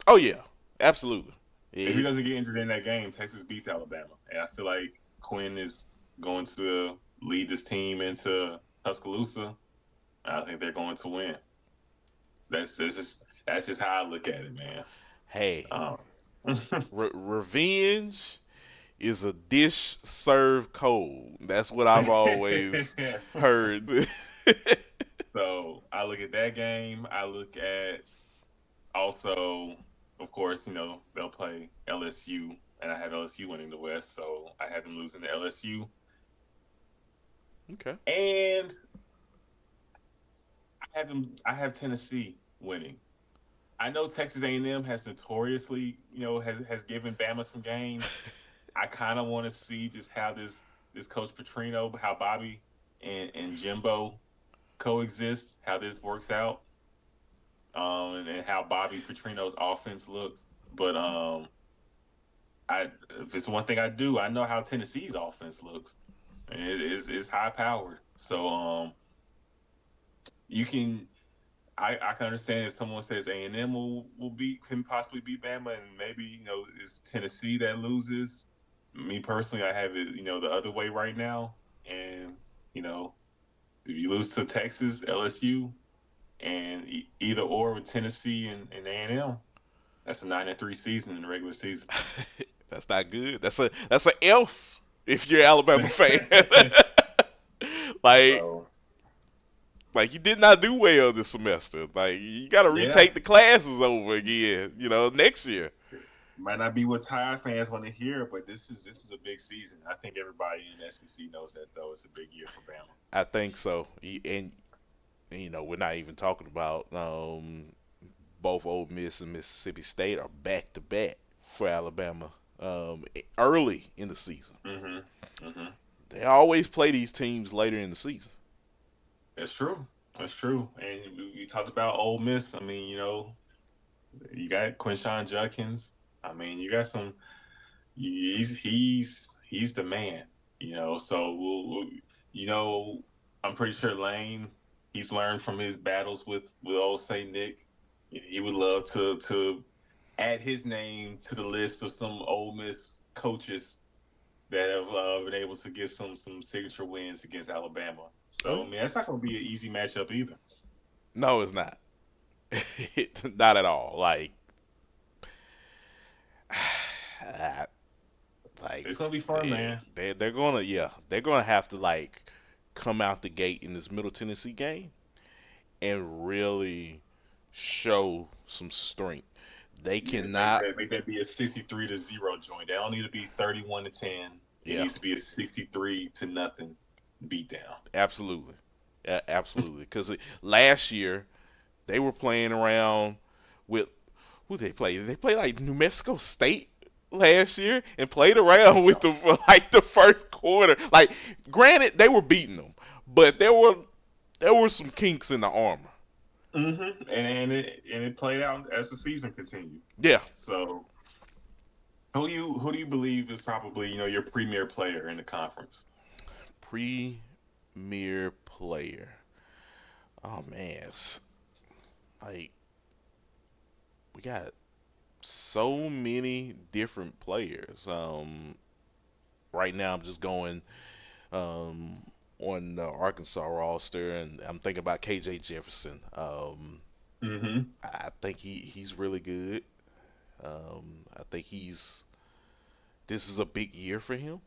[SPEAKER 1] Oh yeah, absolutely.
[SPEAKER 2] If he
[SPEAKER 1] It,
[SPEAKER 2] doesn't get injured in that game, Texas beats Alabama, and I feel like Quinn is going to lead this team into Tuscaloosa. I think they're going to win. That's just how I look at it, man.
[SPEAKER 1] hey,
[SPEAKER 2] Um,
[SPEAKER 1] revenge is a dish served cold. That's what I've always heard.
[SPEAKER 2] so I look at that game. I look at also, of course, they'll play LSU, and I have LSU winning the West, so I have them losing to LSU.
[SPEAKER 1] Okay.
[SPEAKER 2] And I have Tennessee winning. I know Texas A&M has notoriously, has given Bama some games. I kind of want to see just how this Coach Petrino, how Bobby and Jimbo coexist, how this works out, and how Bobby Petrino's offense looks. But if it's one thing I know how Tennessee's offense looks, and it's high powered. So you can. I can understand if someone says A&M can possibly beat Bama, and maybe it's Tennessee that loses. Me personally, I have it the other way right now, and if you lose to Texas, LSU, and either or with Tennessee and A&M, that's a 9-3 season in the regular season.
[SPEAKER 1] That's not good. That's an F if you're an Alabama fan. like
[SPEAKER 2] So
[SPEAKER 1] like you did not do well this semester. Like you got to
[SPEAKER 2] yeah,
[SPEAKER 1] retake the classes over again. Next year.
[SPEAKER 2] might not be what Tide fans want to hear, but this is a big season. I think everybody in the SEC knows that though. It's a big year for Bama.
[SPEAKER 1] I think so. And we're not even talking about both Ole Miss and Mississippi State are back to back for Alabama early in the season.
[SPEAKER 2] Mm-hmm. Mm-hmm.
[SPEAKER 1] They always play these teams later in the season.
[SPEAKER 2] That's true. That's true. And you talked about Ole Miss. I mean, you got Quinshawn Judkins. I mean, you got some. He's the man. So I'm pretty sure Lane. He's learned from his battles with old Saint Nick. He would love to add his name to the list of some Ole Miss coaches that have been able to get some signature wins against Alabama. So, I mean, that's not going to be an easy matchup either.
[SPEAKER 1] No, it's not. Not at all. Like
[SPEAKER 2] It's going to be fun, man.
[SPEAKER 1] They're gonna have to come out the gate in this Middle Tennessee game and really show some strength. They cannot
[SPEAKER 2] make that be a 63-0 joint. They don't need to be 31-10. It needs to be a 63-0 beatdown.
[SPEAKER 1] Absolutely, absolutely. Because last year they were playing around with who they play. They play like New Mexico State last year and played around with them for the first quarter. Like, granted, they were beating them, but there were some kinks in the armor.
[SPEAKER 2] Mm-hmm. And it played out as the season continued.
[SPEAKER 1] Yeah.
[SPEAKER 2] So, who do you believe is probably your premier player in the conference?
[SPEAKER 1] Premier player. Oh man, like we got so many different players. Right now I'm just going um, on the Arkansas roster, and I'm thinking about KJ Jefferson.
[SPEAKER 2] Mm-hmm.
[SPEAKER 1] I think he's really good. I think this is a big year for him.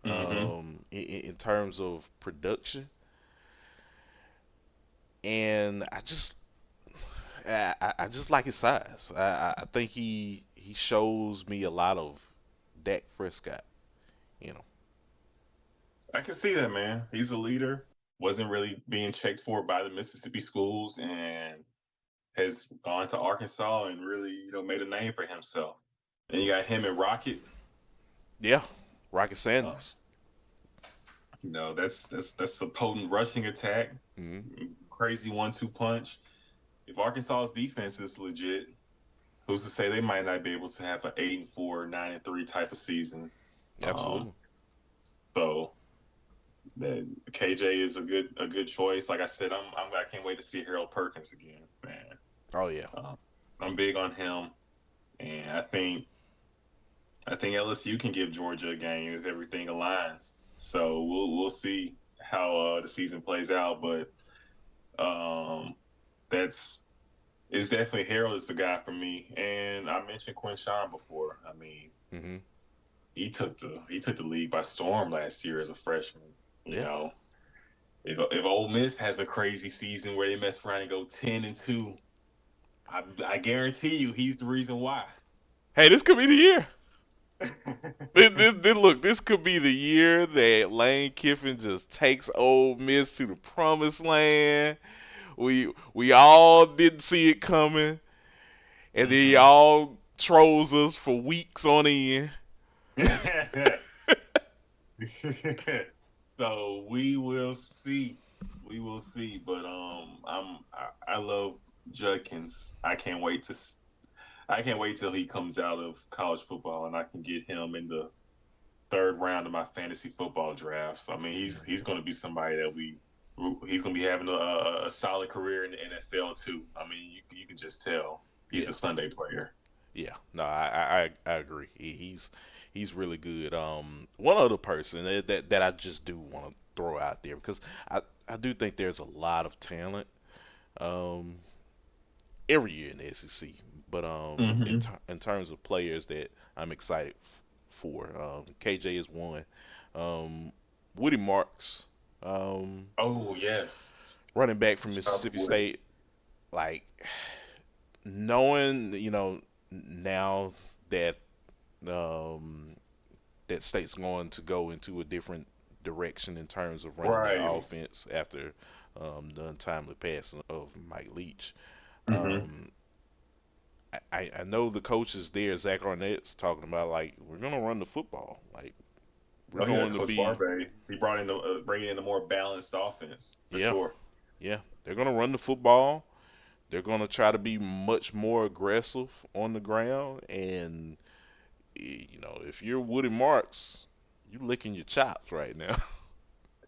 [SPEAKER 2] Mm-hmm.
[SPEAKER 1] In terms of production, and I just like his size. I think he shows me a lot of Dak Prescott. You know.
[SPEAKER 2] I can see that, man. He's a leader. Wasn't really being checked for by the Mississippi schools, and has gone to Arkansas and really, made a name for himself. And you got him and Rocket.
[SPEAKER 1] Yeah, Rocket
[SPEAKER 2] Uh,
[SPEAKER 1] Sanders.
[SPEAKER 2] that's a potent rushing attack.
[SPEAKER 1] Hmm.
[SPEAKER 2] Crazy 1-2 punch. If Arkansas's defense is legit, who's to say they might not be able to have an 8-4, 9-3 type of season? Um,
[SPEAKER 1] Absolutely.
[SPEAKER 2] so that KJ is a good choice. Like I said, I can't wait to see Harold Perkins again, man.
[SPEAKER 1] Oh yeah.
[SPEAKER 2] I'm big on him, and I think LSU can give Georgia a game if everything aligns. So we'll see how the season plays out, but um, that's it's definitely Harold is the guy for me. And I mentioned Quinshawn before. I mean,
[SPEAKER 1] Hmm.
[SPEAKER 2] he took the league by storm last year as a freshman. You
[SPEAKER 1] Yeah.
[SPEAKER 2] know, if Ole Miss has a crazy season where they mess around and go 10-2, I guarantee you he's the reason why.
[SPEAKER 1] Hey, this could be the year. Look, this could be the year that Lane Kiffin just takes Ole Miss to the promised land. We all didn't see it coming, and then
[SPEAKER 2] Hmm.
[SPEAKER 1] y'all trolls us for weeks on end.
[SPEAKER 2] So we will see. We will see. But I love Judkins. I can't wait till he comes out of college football and I can get him in the third round of my fantasy football drafts. I mean, he's going to be somebody that he's going to be having a solid career in the NFL too. I mean, you can just tell he's
[SPEAKER 1] Yeah,
[SPEAKER 2] a Sunday player.
[SPEAKER 1] yeah. No, I agree. He's really good. One other person that I just do want to throw out there because I do think there's a lot of talent. Um, every year in the SEC. But
[SPEAKER 2] Mm-hmm.
[SPEAKER 1] in terms of players that I'm excited for, KJ is one. Um, Woody Marks, um,
[SPEAKER 2] Oh yes,
[SPEAKER 1] running back from
[SPEAKER 2] shout out to
[SPEAKER 1] Mississippi
[SPEAKER 2] Woody.
[SPEAKER 1] State, like knowing now that um, that state's going to go into a different direction in terms of running their
[SPEAKER 2] Right.
[SPEAKER 1] offense after the untimely passing of Mike Leach.
[SPEAKER 2] Mm-hmm.
[SPEAKER 1] Um, I know the coaches there, Zach Arnett's talking about like we're gonna run the football, like we're
[SPEAKER 2] Oh yeah,
[SPEAKER 1] going to
[SPEAKER 2] Coach
[SPEAKER 1] be
[SPEAKER 2] Barbe. He brought in bringing in a more balanced offense for
[SPEAKER 1] yeah,
[SPEAKER 2] sure.
[SPEAKER 1] yeah, they're gonna run the football. They're gonna try to be much more aggressive on the ground, and if you're Woody Marks, you licking your chops right now.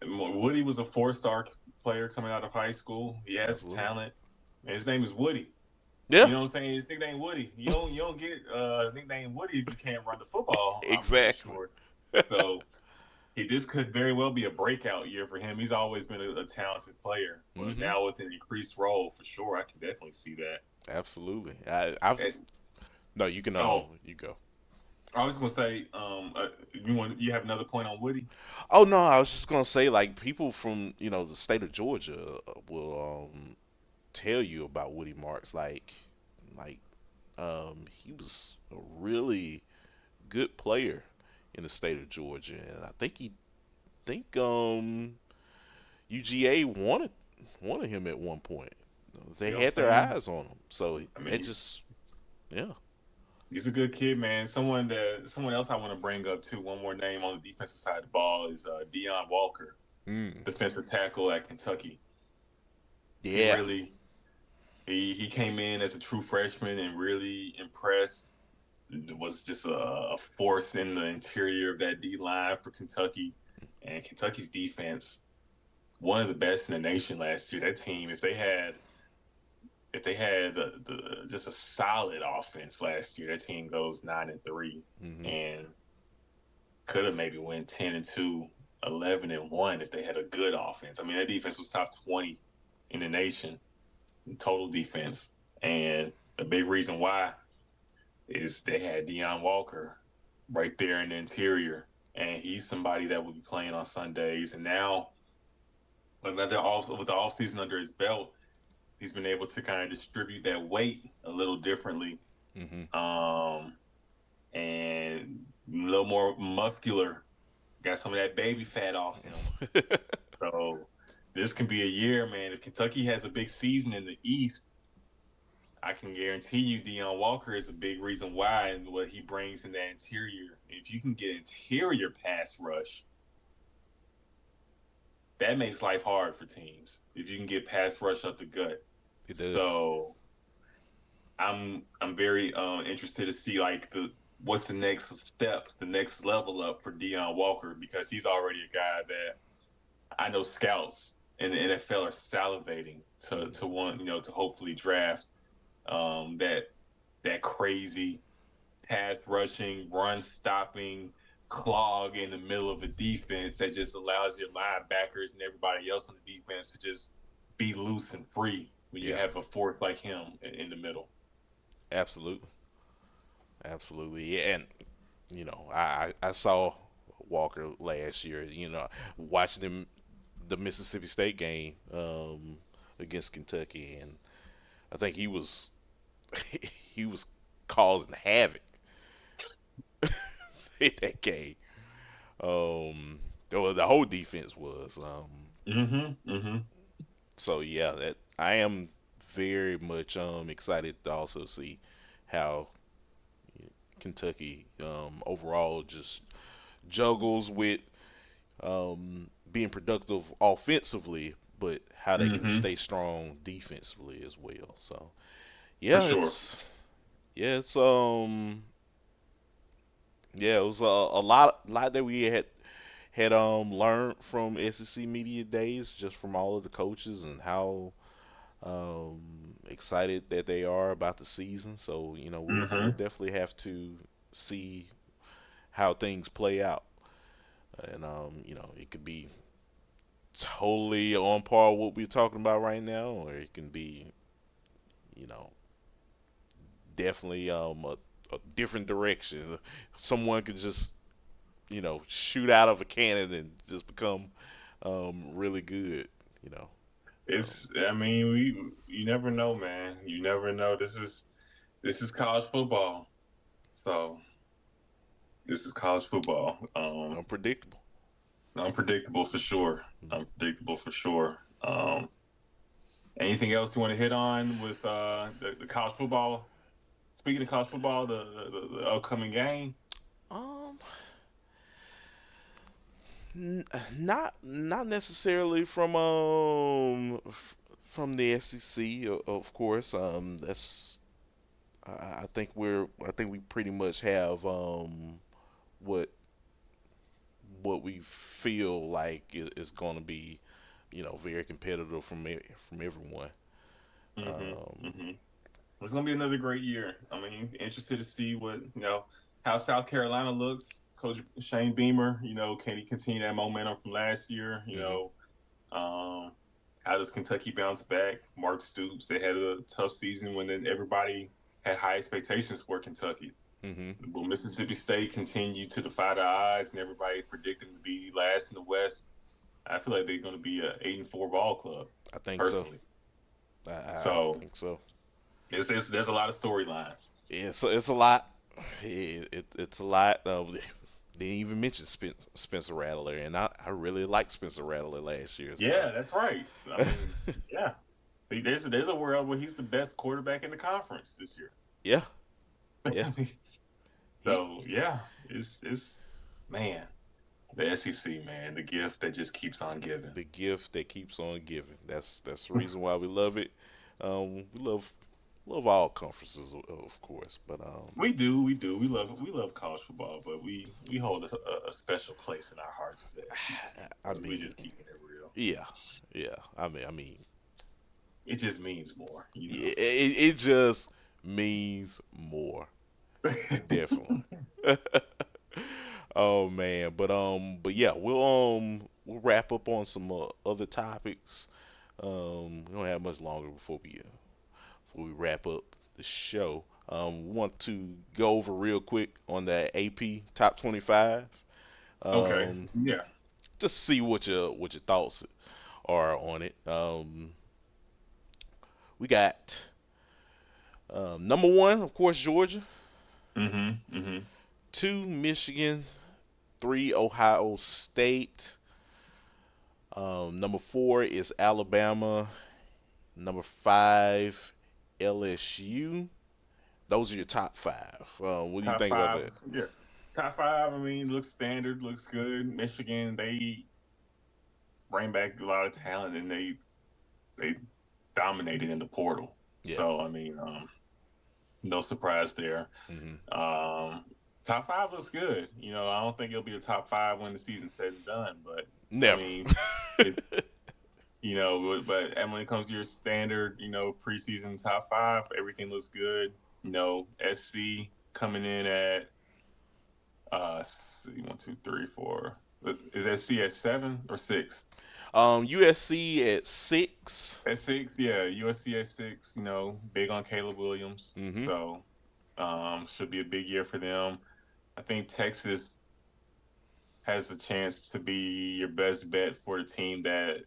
[SPEAKER 2] Woody was a four-star player coming out of high school. He has
[SPEAKER 1] Absolutely.
[SPEAKER 2] talent, and his name is Woody.
[SPEAKER 1] Yeah,
[SPEAKER 2] You know what I'm saying? His nickname Woody. You don't get nickname Woody if you can't run the football. I'm pretty
[SPEAKER 1] exactly.
[SPEAKER 2] sure. So this could very well be a breakout year for him. He's always been a talented player, but
[SPEAKER 1] Hmm.
[SPEAKER 2] now with an increased role, for sure, I can definitely see that.
[SPEAKER 1] Absolutely. I've
[SPEAKER 2] And,
[SPEAKER 1] no, you can
[SPEAKER 2] oh,
[SPEAKER 1] you go.
[SPEAKER 2] I was gonna say, you have another point on Woody?
[SPEAKER 1] Oh no, I was just gonna say like people from the state of Georgia will tell you about Woody Marks. Like he was a really good player in the state of Georgia, and I think UGA wanted him at one point. They
[SPEAKER 2] You know what I'm
[SPEAKER 1] had their
[SPEAKER 2] saying?
[SPEAKER 1] eyes on him, so
[SPEAKER 2] I
[SPEAKER 1] that
[SPEAKER 2] mean,
[SPEAKER 1] just yeah.
[SPEAKER 2] he's a good kid, man. Someone else I want to bring up too. One more name on the defensive side of the ball is Deion Walker,
[SPEAKER 1] Mm.
[SPEAKER 2] defensive tackle at Kentucky. He
[SPEAKER 1] Yeah.
[SPEAKER 2] really he came in as a true freshman and really impressed. Was just a force in the interior of that D line for Kentucky, and Kentucky's defense one of the best in the nation last year. That team, if they had just a solid offense last year, that team goes 9-3 and could have maybe went 10-2, 11-1 if they had a good offense. I mean, that defense was top 20 in the nation in total defense, and the big reason why is they had Deion Walker right there in the interior, and he's somebody that will be playing on Sundays. And now, with the offseason under his belt, he's been able to kind of distribute that weight a little differently, and a little more muscular. Got some of that baby fat off him. So this can be a year, man. If Kentucky has a big season in the East, I can guarantee you Deion Walker is a big reason why and what he brings in that interior. If you can get interior pass rush, that makes life hard for teams. If you can get pass rush up the gut.
[SPEAKER 1] It does.
[SPEAKER 2] So I'm very interested to see what's the next step, the next level up for Deion Walker, because he's already a guy that I know scouts in the NFL are salivating to want, to hopefully draft that crazy pass rushing, run stopping clog in the middle of a defense that just allows your linebackers and everybody else on the defense to just be loose and free when you have a force like him in the middle.
[SPEAKER 1] Absolutely. Yeah, and I saw Walker last year. Watching him the Mississippi State game against Kentucky, and I think he was he was causing havoc in that game. The whole defense was. So yeah, that I am very much excited to also see how Kentucky overall just juggles with being productive offensively, but how they can stay strong defensively as well. So yeah,
[SPEAKER 2] For sure.
[SPEAKER 1] it was a lot that we had learned from SEC media days, just from all of the coaches and how excited that they are about the season. So we'll definitely have to see how things play out, and it could be totally on par with what we're talking about right now, or it can be definitely a different direction. Someone could just shoot out of a cannon and just become really good.
[SPEAKER 2] I mean, you never know, man. You never know. This is college football. So this is college football.
[SPEAKER 1] Unpredictable.
[SPEAKER 2] Unpredictable for sure. Anything else you want to hit on with the college football? Speaking of college football, the upcoming game.
[SPEAKER 1] Not necessarily from the SEC, of course. I think we pretty much have what we feel like is going to be very competitive from everyone.
[SPEAKER 2] It's going to be another great year. I mean, interested to see how South Carolina looks. Coach Shane Beamer, can he continue that momentum from last year? How does Kentucky bounce back? Mark Stoops, they had a tough season when everybody had high expectations for Kentucky. Will Mississippi State continue to defy the odds and everybody predicted them to be last in the West? I feel like they're going to be an 8-4 ball club.
[SPEAKER 1] I think
[SPEAKER 2] personally.
[SPEAKER 1] I think so.
[SPEAKER 2] There's a lot of storylines.
[SPEAKER 1] Yeah, so it's a lot. It's a lot. Didn't even mention Spencer Rattler, and I really liked Spencer Rattler last year. So.
[SPEAKER 2] Yeah, that's right. I mean, yeah, there's a world where he's the best quarterback in the conference this year.
[SPEAKER 1] Yeah.
[SPEAKER 2] So yeah, it's man, the SEC, man, the gift that just keeps on giving.
[SPEAKER 1] The gift that keeps on giving. That's the reason why we love it. We love all conferences, of course, but
[SPEAKER 2] we do. We love college football, but we hold a special place in our hearts for that.
[SPEAKER 1] I mean,
[SPEAKER 2] we just keeping it real.
[SPEAKER 1] Yeah, yeah. I mean,
[SPEAKER 2] it just means more,
[SPEAKER 1] it just means more, definitely. Oh man, but yeah, we'll wrap up on some other topics. We don't have much longer before we wrap up the show. We want to go over real quick on the AP top 25.
[SPEAKER 2] Okay.
[SPEAKER 1] Um,
[SPEAKER 2] Yeah.
[SPEAKER 1] just see what your thoughts are on it. We got number one, of course, Georgia.
[SPEAKER 2] Mm-hmm. Mm-hmm.
[SPEAKER 1] Two, Michigan. Three, Ohio State. Number four is Alabama. Number five, LSU. Those are your top five. What do you
[SPEAKER 2] Top
[SPEAKER 1] think about
[SPEAKER 2] five.
[SPEAKER 1] that?
[SPEAKER 2] Yeah. Top five. I mean, looks standard. Looks good. Michigan. They bring back a lot of talent, and they dominated in the portal.
[SPEAKER 1] Yeah.
[SPEAKER 2] So I mean, no surprise there.
[SPEAKER 1] Hmm.
[SPEAKER 2] Top five looks good. I don't think it'll be a top five when the season's said and done, but I
[SPEAKER 1] Never.
[SPEAKER 2] mean, it, but and when it comes to your standard, preseason top five, everything looks good. SC coming in at see, 1, 2, 3, 4. Is SC at 7 or 6?
[SPEAKER 1] USC at 6.
[SPEAKER 2] At 6, yeah. USC at 6. Big on Caleb Williams,
[SPEAKER 1] Hmm.
[SPEAKER 2] so should be a big year for them. I think Texas has a chance to be your best bet for the team that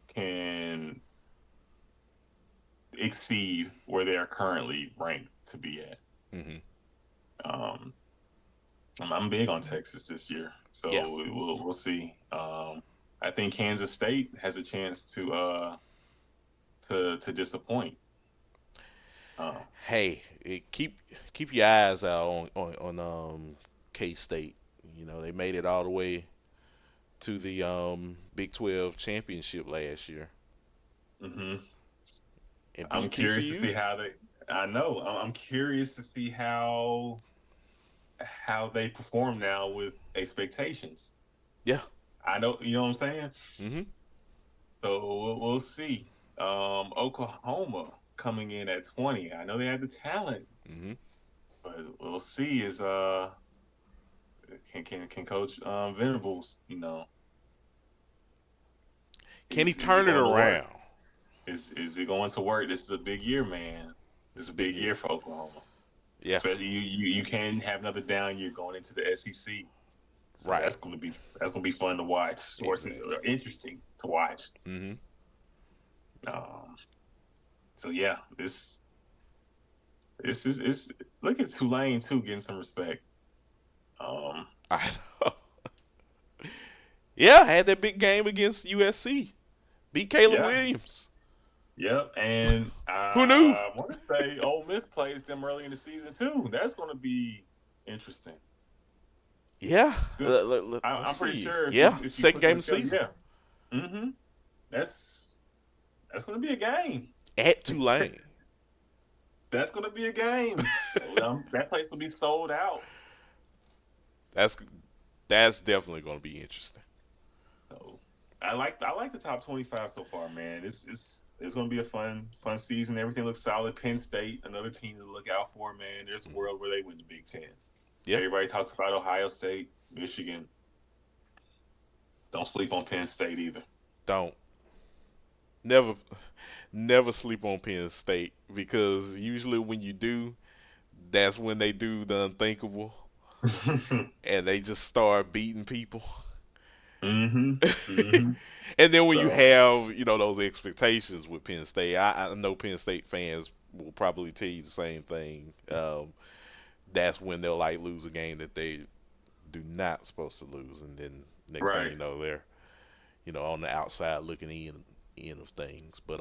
[SPEAKER 2] can exceed where they are currently ranked to be at.
[SPEAKER 1] Hmm.
[SPEAKER 2] Um, I'm big on Texas this year, so
[SPEAKER 1] Yeah.
[SPEAKER 2] we'll see. I think Kansas State has a chance to disappoint.
[SPEAKER 1] Hey, keep your eyes out on K-State. They made it all the way to the Big 12 championship last year
[SPEAKER 2] Mm-hmm.
[SPEAKER 1] and
[SPEAKER 2] I'm
[SPEAKER 1] beat
[SPEAKER 2] curious to
[SPEAKER 1] TCU.
[SPEAKER 2] see how they. I know. I'm curious to see how they perform now with expectations.
[SPEAKER 1] Yeah.
[SPEAKER 2] I know. You know what I'm saying?
[SPEAKER 1] Hmm.
[SPEAKER 2] So we'll see. Oklahoma coming in at 20. I know they have the talent,
[SPEAKER 1] Hmm.
[SPEAKER 2] but we'll see. Can Coach Venables,
[SPEAKER 1] Can he
[SPEAKER 2] is it
[SPEAKER 1] turn it
[SPEAKER 2] going to work?
[SPEAKER 1] around?
[SPEAKER 2] Is it going to work? This is a big year, man. This is a
[SPEAKER 1] Big
[SPEAKER 2] big
[SPEAKER 1] year.
[SPEAKER 2] year for Oklahoma.
[SPEAKER 1] Yeah.
[SPEAKER 2] Especially you can't have another down year going into the SEC. So
[SPEAKER 1] Right.
[SPEAKER 2] that's gonna be fun to watch or
[SPEAKER 1] Exactly.
[SPEAKER 2] interesting to watch.
[SPEAKER 1] Hmm.
[SPEAKER 2] Um, so yeah, this is look at Tulane too getting some respect.
[SPEAKER 1] I know. Yeah, had that big game against USC. Beat Caleb
[SPEAKER 2] Yeah,
[SPEAKER 1] Williams.
[SPEAKER 2] yep, and
[SPEAKER 1] Who knew?
[SPEAKER 2] I want to say Ole Miss plays them early in the season too. That's going to be interesting.
[SPEAKER 1] Yeah.
[SPEAKER 2] Good.
[SPEAKER 1] Let's
[SPEAKER 2] I'm pretty
[SPEAKER 1] see.
[SPEAKER 2] sure
[SPEAKER 1] Yeah.
[SPEAKER 2] if you
[SPEAKER 1] Second
[SPEAKER 2] put
[SPEAKER 1] game
[SPEAKER 2] them
[SPEAKER 1] of the
[SPEAKER 2] together,
[SPEAKER 1] season
[SPEAKER 2] yeah, that's going to be a game.
[SPEAKER 1] at Tulane.
[SPEAKER 2] That's going to be a game. So that place will be sold out.
[SPEAKER 1] That's that's definitely going to be interesting.
[SPEAKER 2] So I like the top 25 so far, man. It's going to be a fun season. Everything looks solid. Penn State, another team to look out for, man. There's a world where they win the Big Ten.
[SPEAKER 1] Yeah.
[SPEAKER 2] Everybody talks about Ohio State, Michigan. Don't sleep on Penn State either.
[SPEAKER 1] Don't never never sleep on Penn State because usually when you do, that's when they do the unthinkable and they just start beating people.
[SPEAKER 2] Mm-hmm. Mm-hmm.
[SPEAKER 1] And then when you
[SPEAKER 2] So,
[SPEAKER 1] have, those expectations with Penn State, I know Penn State fans will probably tell you the same thing. That's when they'll like lose a game that they do not supposed to lose, and then next thing
[SPEAKER 2] right.
[SPEAKER 1] you know, they're on the outside looking in of things. But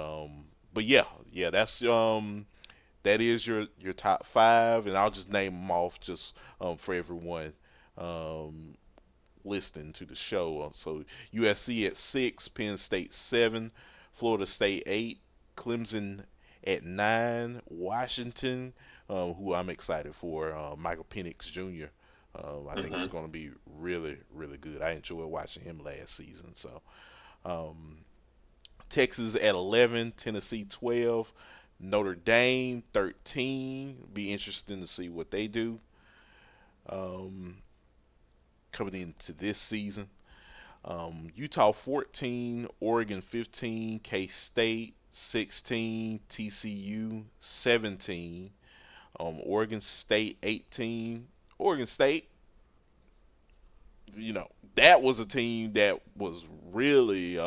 [SPEAKER 1] yeah, that is your top five, and I'll just name them off just for everyone um, listening to the show. So USC at 6, Penn State 7, Florida State 8, Clemson at 9, Washington, who I'm excited for, Michael Penix Jr. I think it's
[SPEAKER 2] Mm-hmm.
[SPEAKER 1] going to be really, really good. I enjoyed watching him last season. So Um, Texas at 11, Tennessee 12, Notre Dame 13. Be interesting to see what they do um, coming into this season. Utah 14, Oregon 15, K-State 16, TCU 17, Oregon State 18. Oregon State, that was a team that was really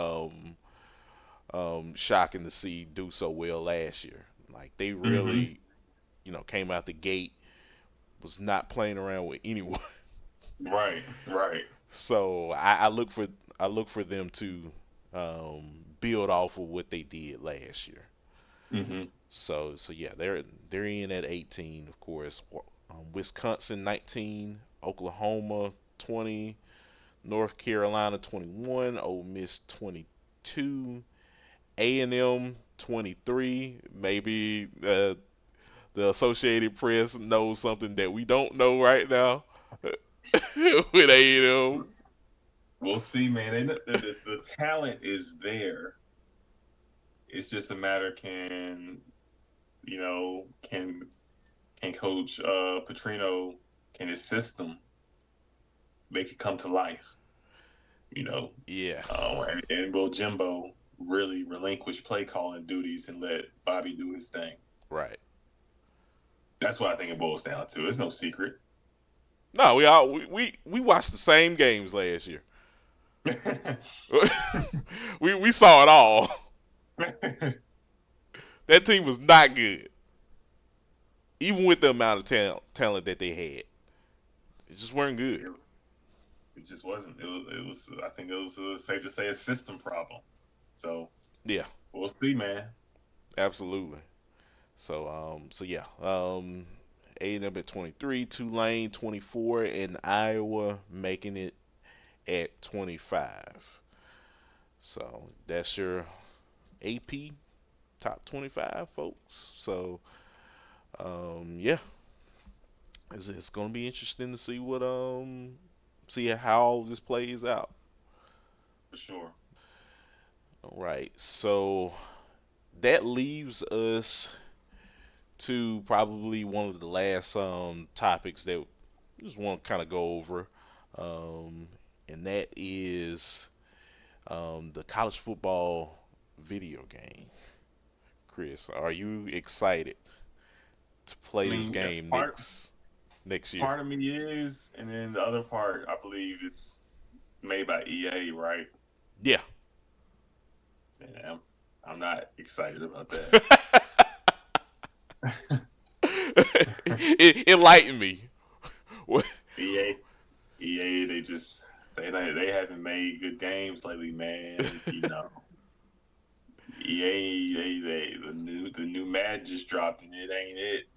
[SPEAKER 1] shocking to see do so well last year. Like they
[SPEAKER 2] Mm-hmm.
[SPEAKER 1] really, came out the gate, was not playing around with anyone.
[SPEAKER 2] Right, right.
[SPEAKER 1] So I look for them to build off of what they did last year.
[SPEAKER 2] Mm-hmm.
[SPEAKER 1] So yeah, they're in at 18, of course. Wisconsin 19, Oklahoma 20, North Carolina 21, Ole Miss 22, A&M 23. Maybe the Associated Press knows something that we don't know right now with A&M.
[SPEAKER 2] We'll see, man. The talent is there. It's just a matter can Coach Petrino, can his system make it come to life? You know,
[SPEAKER 1] Yeah,
[SPEAKER 2] and will Jimbo really relinquish play calling duties and let Bobby do his thing?
[SPEAKER 1] right.
[SPEAKER 2] That's what I think it boils down to. It's no secret.
[SPEAKER 1] No, we watched the same games last year. we saw it all. That team was not good, even with the amount of talent that they had. It just weren't good.
[SPEAKER 2] It just wasn't. It was. I think it was safe to say a system problem. So
[SPEAKER 1] Yeah,
[SPEAKER 2] we'll see, man.
[SPEAKER 1] absolutely. So yeah, A&M at 23, Tulane 24, and Iowa making it at 25. So that's your AP top 25, folks. So yeah, it's gonna be interesting to see how all this plays out.
[SPEAKER 2] For sure.
[SPEAKER 1] All right, so that leaves us to probably one of the last topics that we just want to kind of go over, um, and that is the college football video game. Chris, are you excited to
[SPEAKER 2] I
[SPEAKER 1] play this
[SPEAKER 2] mean,
[SPEAKER 1] game
[SPEAKER 2] part
[SPEAKER 1] next year?
[SPEAKER 2] part of me is, and then the other part, I believe, it's made by EA, right?
[SPEAKER 1] Yeah.
[SPEAKER 2] Yeah, I'm not excited about that.
[SPEAKER 1] It enlightened me.
[SPEAKER 2] EA, EA, they haven't made good games lately, man. EA, the new Madden just dropped and it ain't it.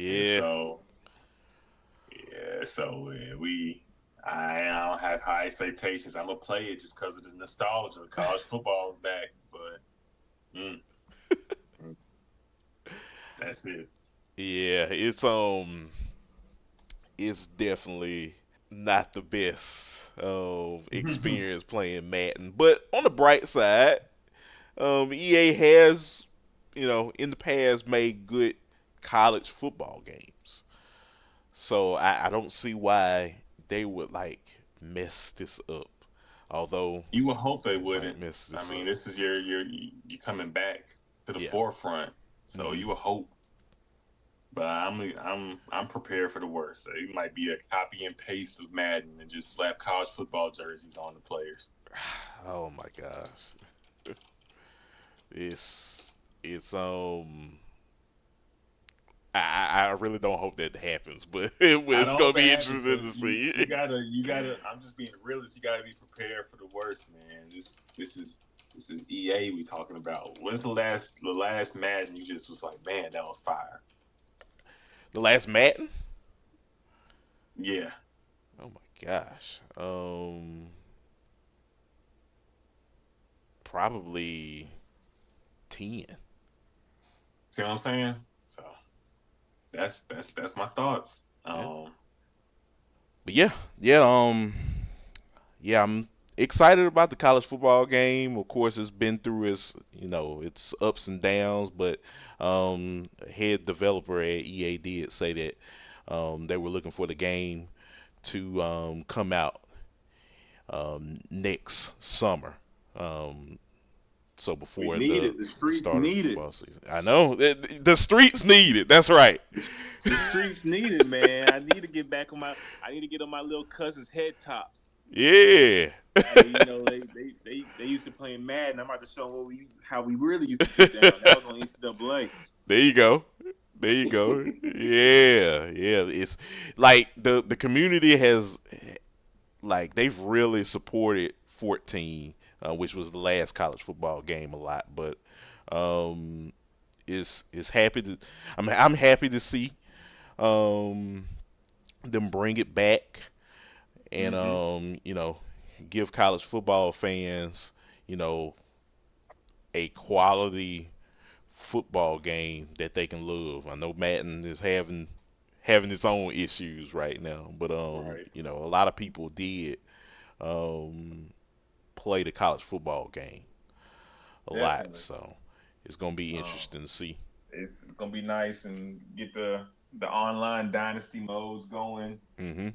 [SPEAKER 2] And
[SPEAKER 1] Yeah.
[SPEAKER 2] so yeah, I don't have high expectations. I'm gonna play it just because of the nostalgia. College football is back, but mm, that's it.
[SPEAKER 1] Yeah, it's definitely not the best experience playing Madden. But on the bright side, EA has, in the past made good college football games. So I don't see why they would like mess this up. Although
[SPEAKER 2] You would hope they
[SPEAKER 1] they might
[SPEAKER 2] wouldn't.
[SPEAKER 1] mess
[SPEAKER 2] I
[SPEAKER 1] this
[SPEAKER 2] mean,
[SPEAKER 1] up.
[SPEAKER 2] this is you coming back to the
[SPEAKER 1] Yeah.
[SPEAKER 2] forefront, so
[SPEAKER 1] Hmm.
[SPEAKER 2] you would hope. But I'm prepared for the worst. It might be a copy and paste of Madden and just slap college football jerseys on the players.
[SPEAKER 1] Oh my gosh. It's I really don't hope that happens, but
[SPEAKER 2] I
[SPEAKER 1] it's
[SPEAKER 2] don't
[SPEAKER 1] gonna
[SPEAKER 2] hope it
[SPEAKER 1] be
[SPEAKER 2] happens,
[SPEAKER 1] interesting
[SPEAKER 2] but
[SPEAKER 1] to
[SPEAKER 2] you
[SPEAKER 1] see.
[SPEAKER 2] gotta. I'm just being realist. You gotta be prepared for the worst, man. This is EA we talking about. When's the last Madden you just was like, man, that was fire?
[SPEAKER 1] The last Madden?
[SPEAKER 2] Yeah.
[SPEAKER 1] Oh my gosh. Probably 10.
[SPEAKER 2] See what I'm saying? So that's my thoughts.
[SPEAKER 1] Yeah. But yeah, yeah. Yeah. I'm excited about the college football game. Of course, it's been through its ups and downs, but head developer at EA did say that they were looking for the game to come out next summer. So
[SPEAKER 2] We
[SPEAKER 1] before
[SPEAKER 2] need
[SPEAKER 1] the
[SPEAKER 2] it. The streets
[SPEAKER 1] start of the
[SPEAKER 2] need it.
[SPEAKER 1] football season. I know the streets need it. That's right.
[SPEAKER 2] The streets need it, man. I need to get back on my. I need to get on my little cousin's head tops.
[SPEAKER 1] Yeah.
[SPEAKER 2] Hey, they used to play Madden. I'm about to show them how we really used to get down. That was on NCAA.
[SPEAKER 1] There you go. There you go. Yeah, yeah. It's like the community has like they've really supported 14, which was the last college football game a lot. But um, is happy to I'm happy to see um them bring it back and
[SPEAKER 2] Mm-hmm.
[SPEAKER 1] give college football fans you know a quality football game that they can love. I know Madden is having its own issues right now, but
[SPEAKER 2] Right.
[SPEAKER 1] a lot of people did um play the college football game a lot,
[SPEAKER 2] Definitely.
[SPEAKER 1] so it's gonna be
[SPEAKER 2] Um,
[SPEAKER 1] interesting to see.
[SPEAKER 2] it's gonna be nice and get the online dynasty modes going.
[SPEAKER 1] Hmm.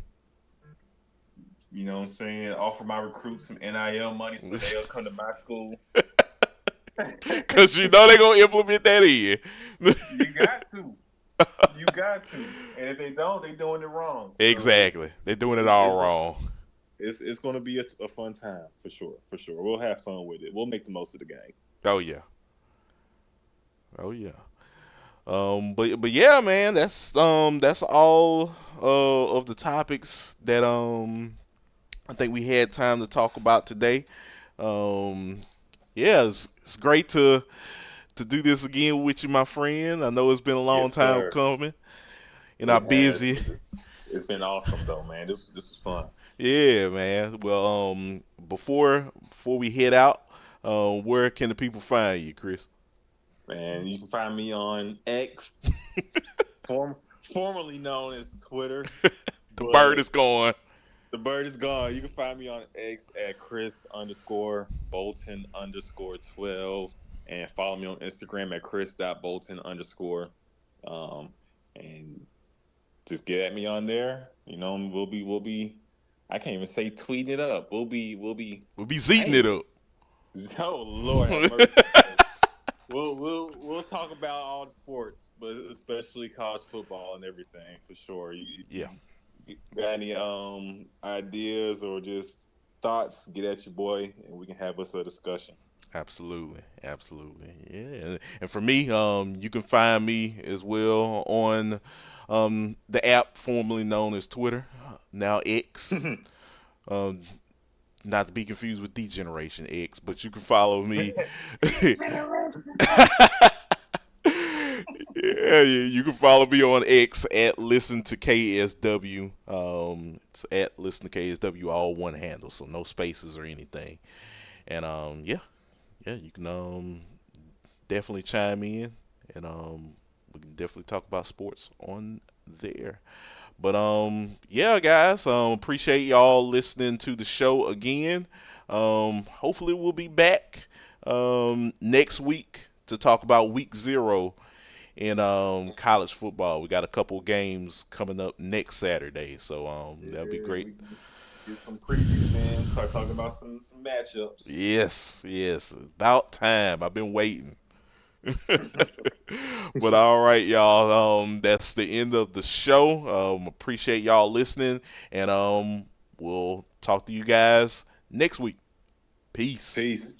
[SPEAKER 2] You know what I'm saying? Offer my recruits some NIL money so they'll come to my school.
[SPEAKER 1] Cause they're gonna implement that in.
[SPEAKER 2] You got to. You got to. And if they don't, they're doing it wrong. So
[SPEAKER 1] Exactly, they're doing it
[SPEAKER 2] it's
[SPEAKER 1] all
[SPEAKER 2] it's gonna
[SPEAKER 1] wrong.
[SPEAKER 2] it's gonna be a fun time for sure. For sure. We'll have fun with it. We'll make the most of the game.
[SPEAKER 1] Oh yeah, oh yeah. But yeah, man, that's all of the topics that I think we had time to talk about today. Um, yeah, it's great to do this again with you, my friend. I know it's been a long
[SPEAKER 2] Yes,
[SPEAKER 1] time
[SPEAKER 2] sir.
[SPEAKER 1] coming in our
[SPEAKER 2] It has.
[SPEAKER 1] busy.
[SPEAKER 2] It's been awesome though, man. This is fun.
[SPEAKER 1] Yeah, man. Well, before we head out, where can the people find you, Chris?
[SPEAKER 2] Man, you can find me on X, formerly known as Twitter,
[SPEAKER 1] The bird
[SPEAKER 2] but
[SPEAKER 1] is gone.
[SPEAKER 2] the bird is gone. You can find me on X at Chris_Bolton_12 and follow me on Instagram at Chris.Bolton_. Um, and just get at me on there. You know, we'll be I can't even say tweeting it up. We'll be
[SPEAKER 1] We'll be
[SPEAKER 2] I
[SPEAKER 1] zeeting
[SPEAKER 2] ain't
[SPEAKER 1] it up.
[SPEAKER 2] oh Lord have mercy. We'll talk about all the sports, but especially college football and everything for sure.
[SPEAKER 1] Yeah,
[SPEAKER 2] You got any ideas or just thoughts? Get at your boy, and we can have us a discussion.
[SPEAKER 1] absolutely, absolutely. Yeah, and for me, you can find me as well on the app formerly known as Twitter, now X. Um, not to be confused with Degeneration X, but you can follow me. Yeah, you can follow me on X at listen to KSW. It's at listen to KSW, all one handle, so no spaces or anything. And yeah, you can definitely chime in, and we can definitely talk about sports on there. But yeah, guys, appreciate y'all listening to the show again. Hopefully we'll be back next week to talk about week 0 in college football. We got a couple games coming up next Saturday, so that'll be
[SPEAKER 2] Yeah,
[SPEAKER 1] great.
[SPEAKER 2] we can get some previews in. Start talking about some matchups.
[SPEAKER 1] Yes, yes, about time. I've been waiting. But all right, y'all. That's the end of the show. Appreciate y'all listening, and we'll talk to you guys next week. Peace.
[SPEAKER 2] Peace.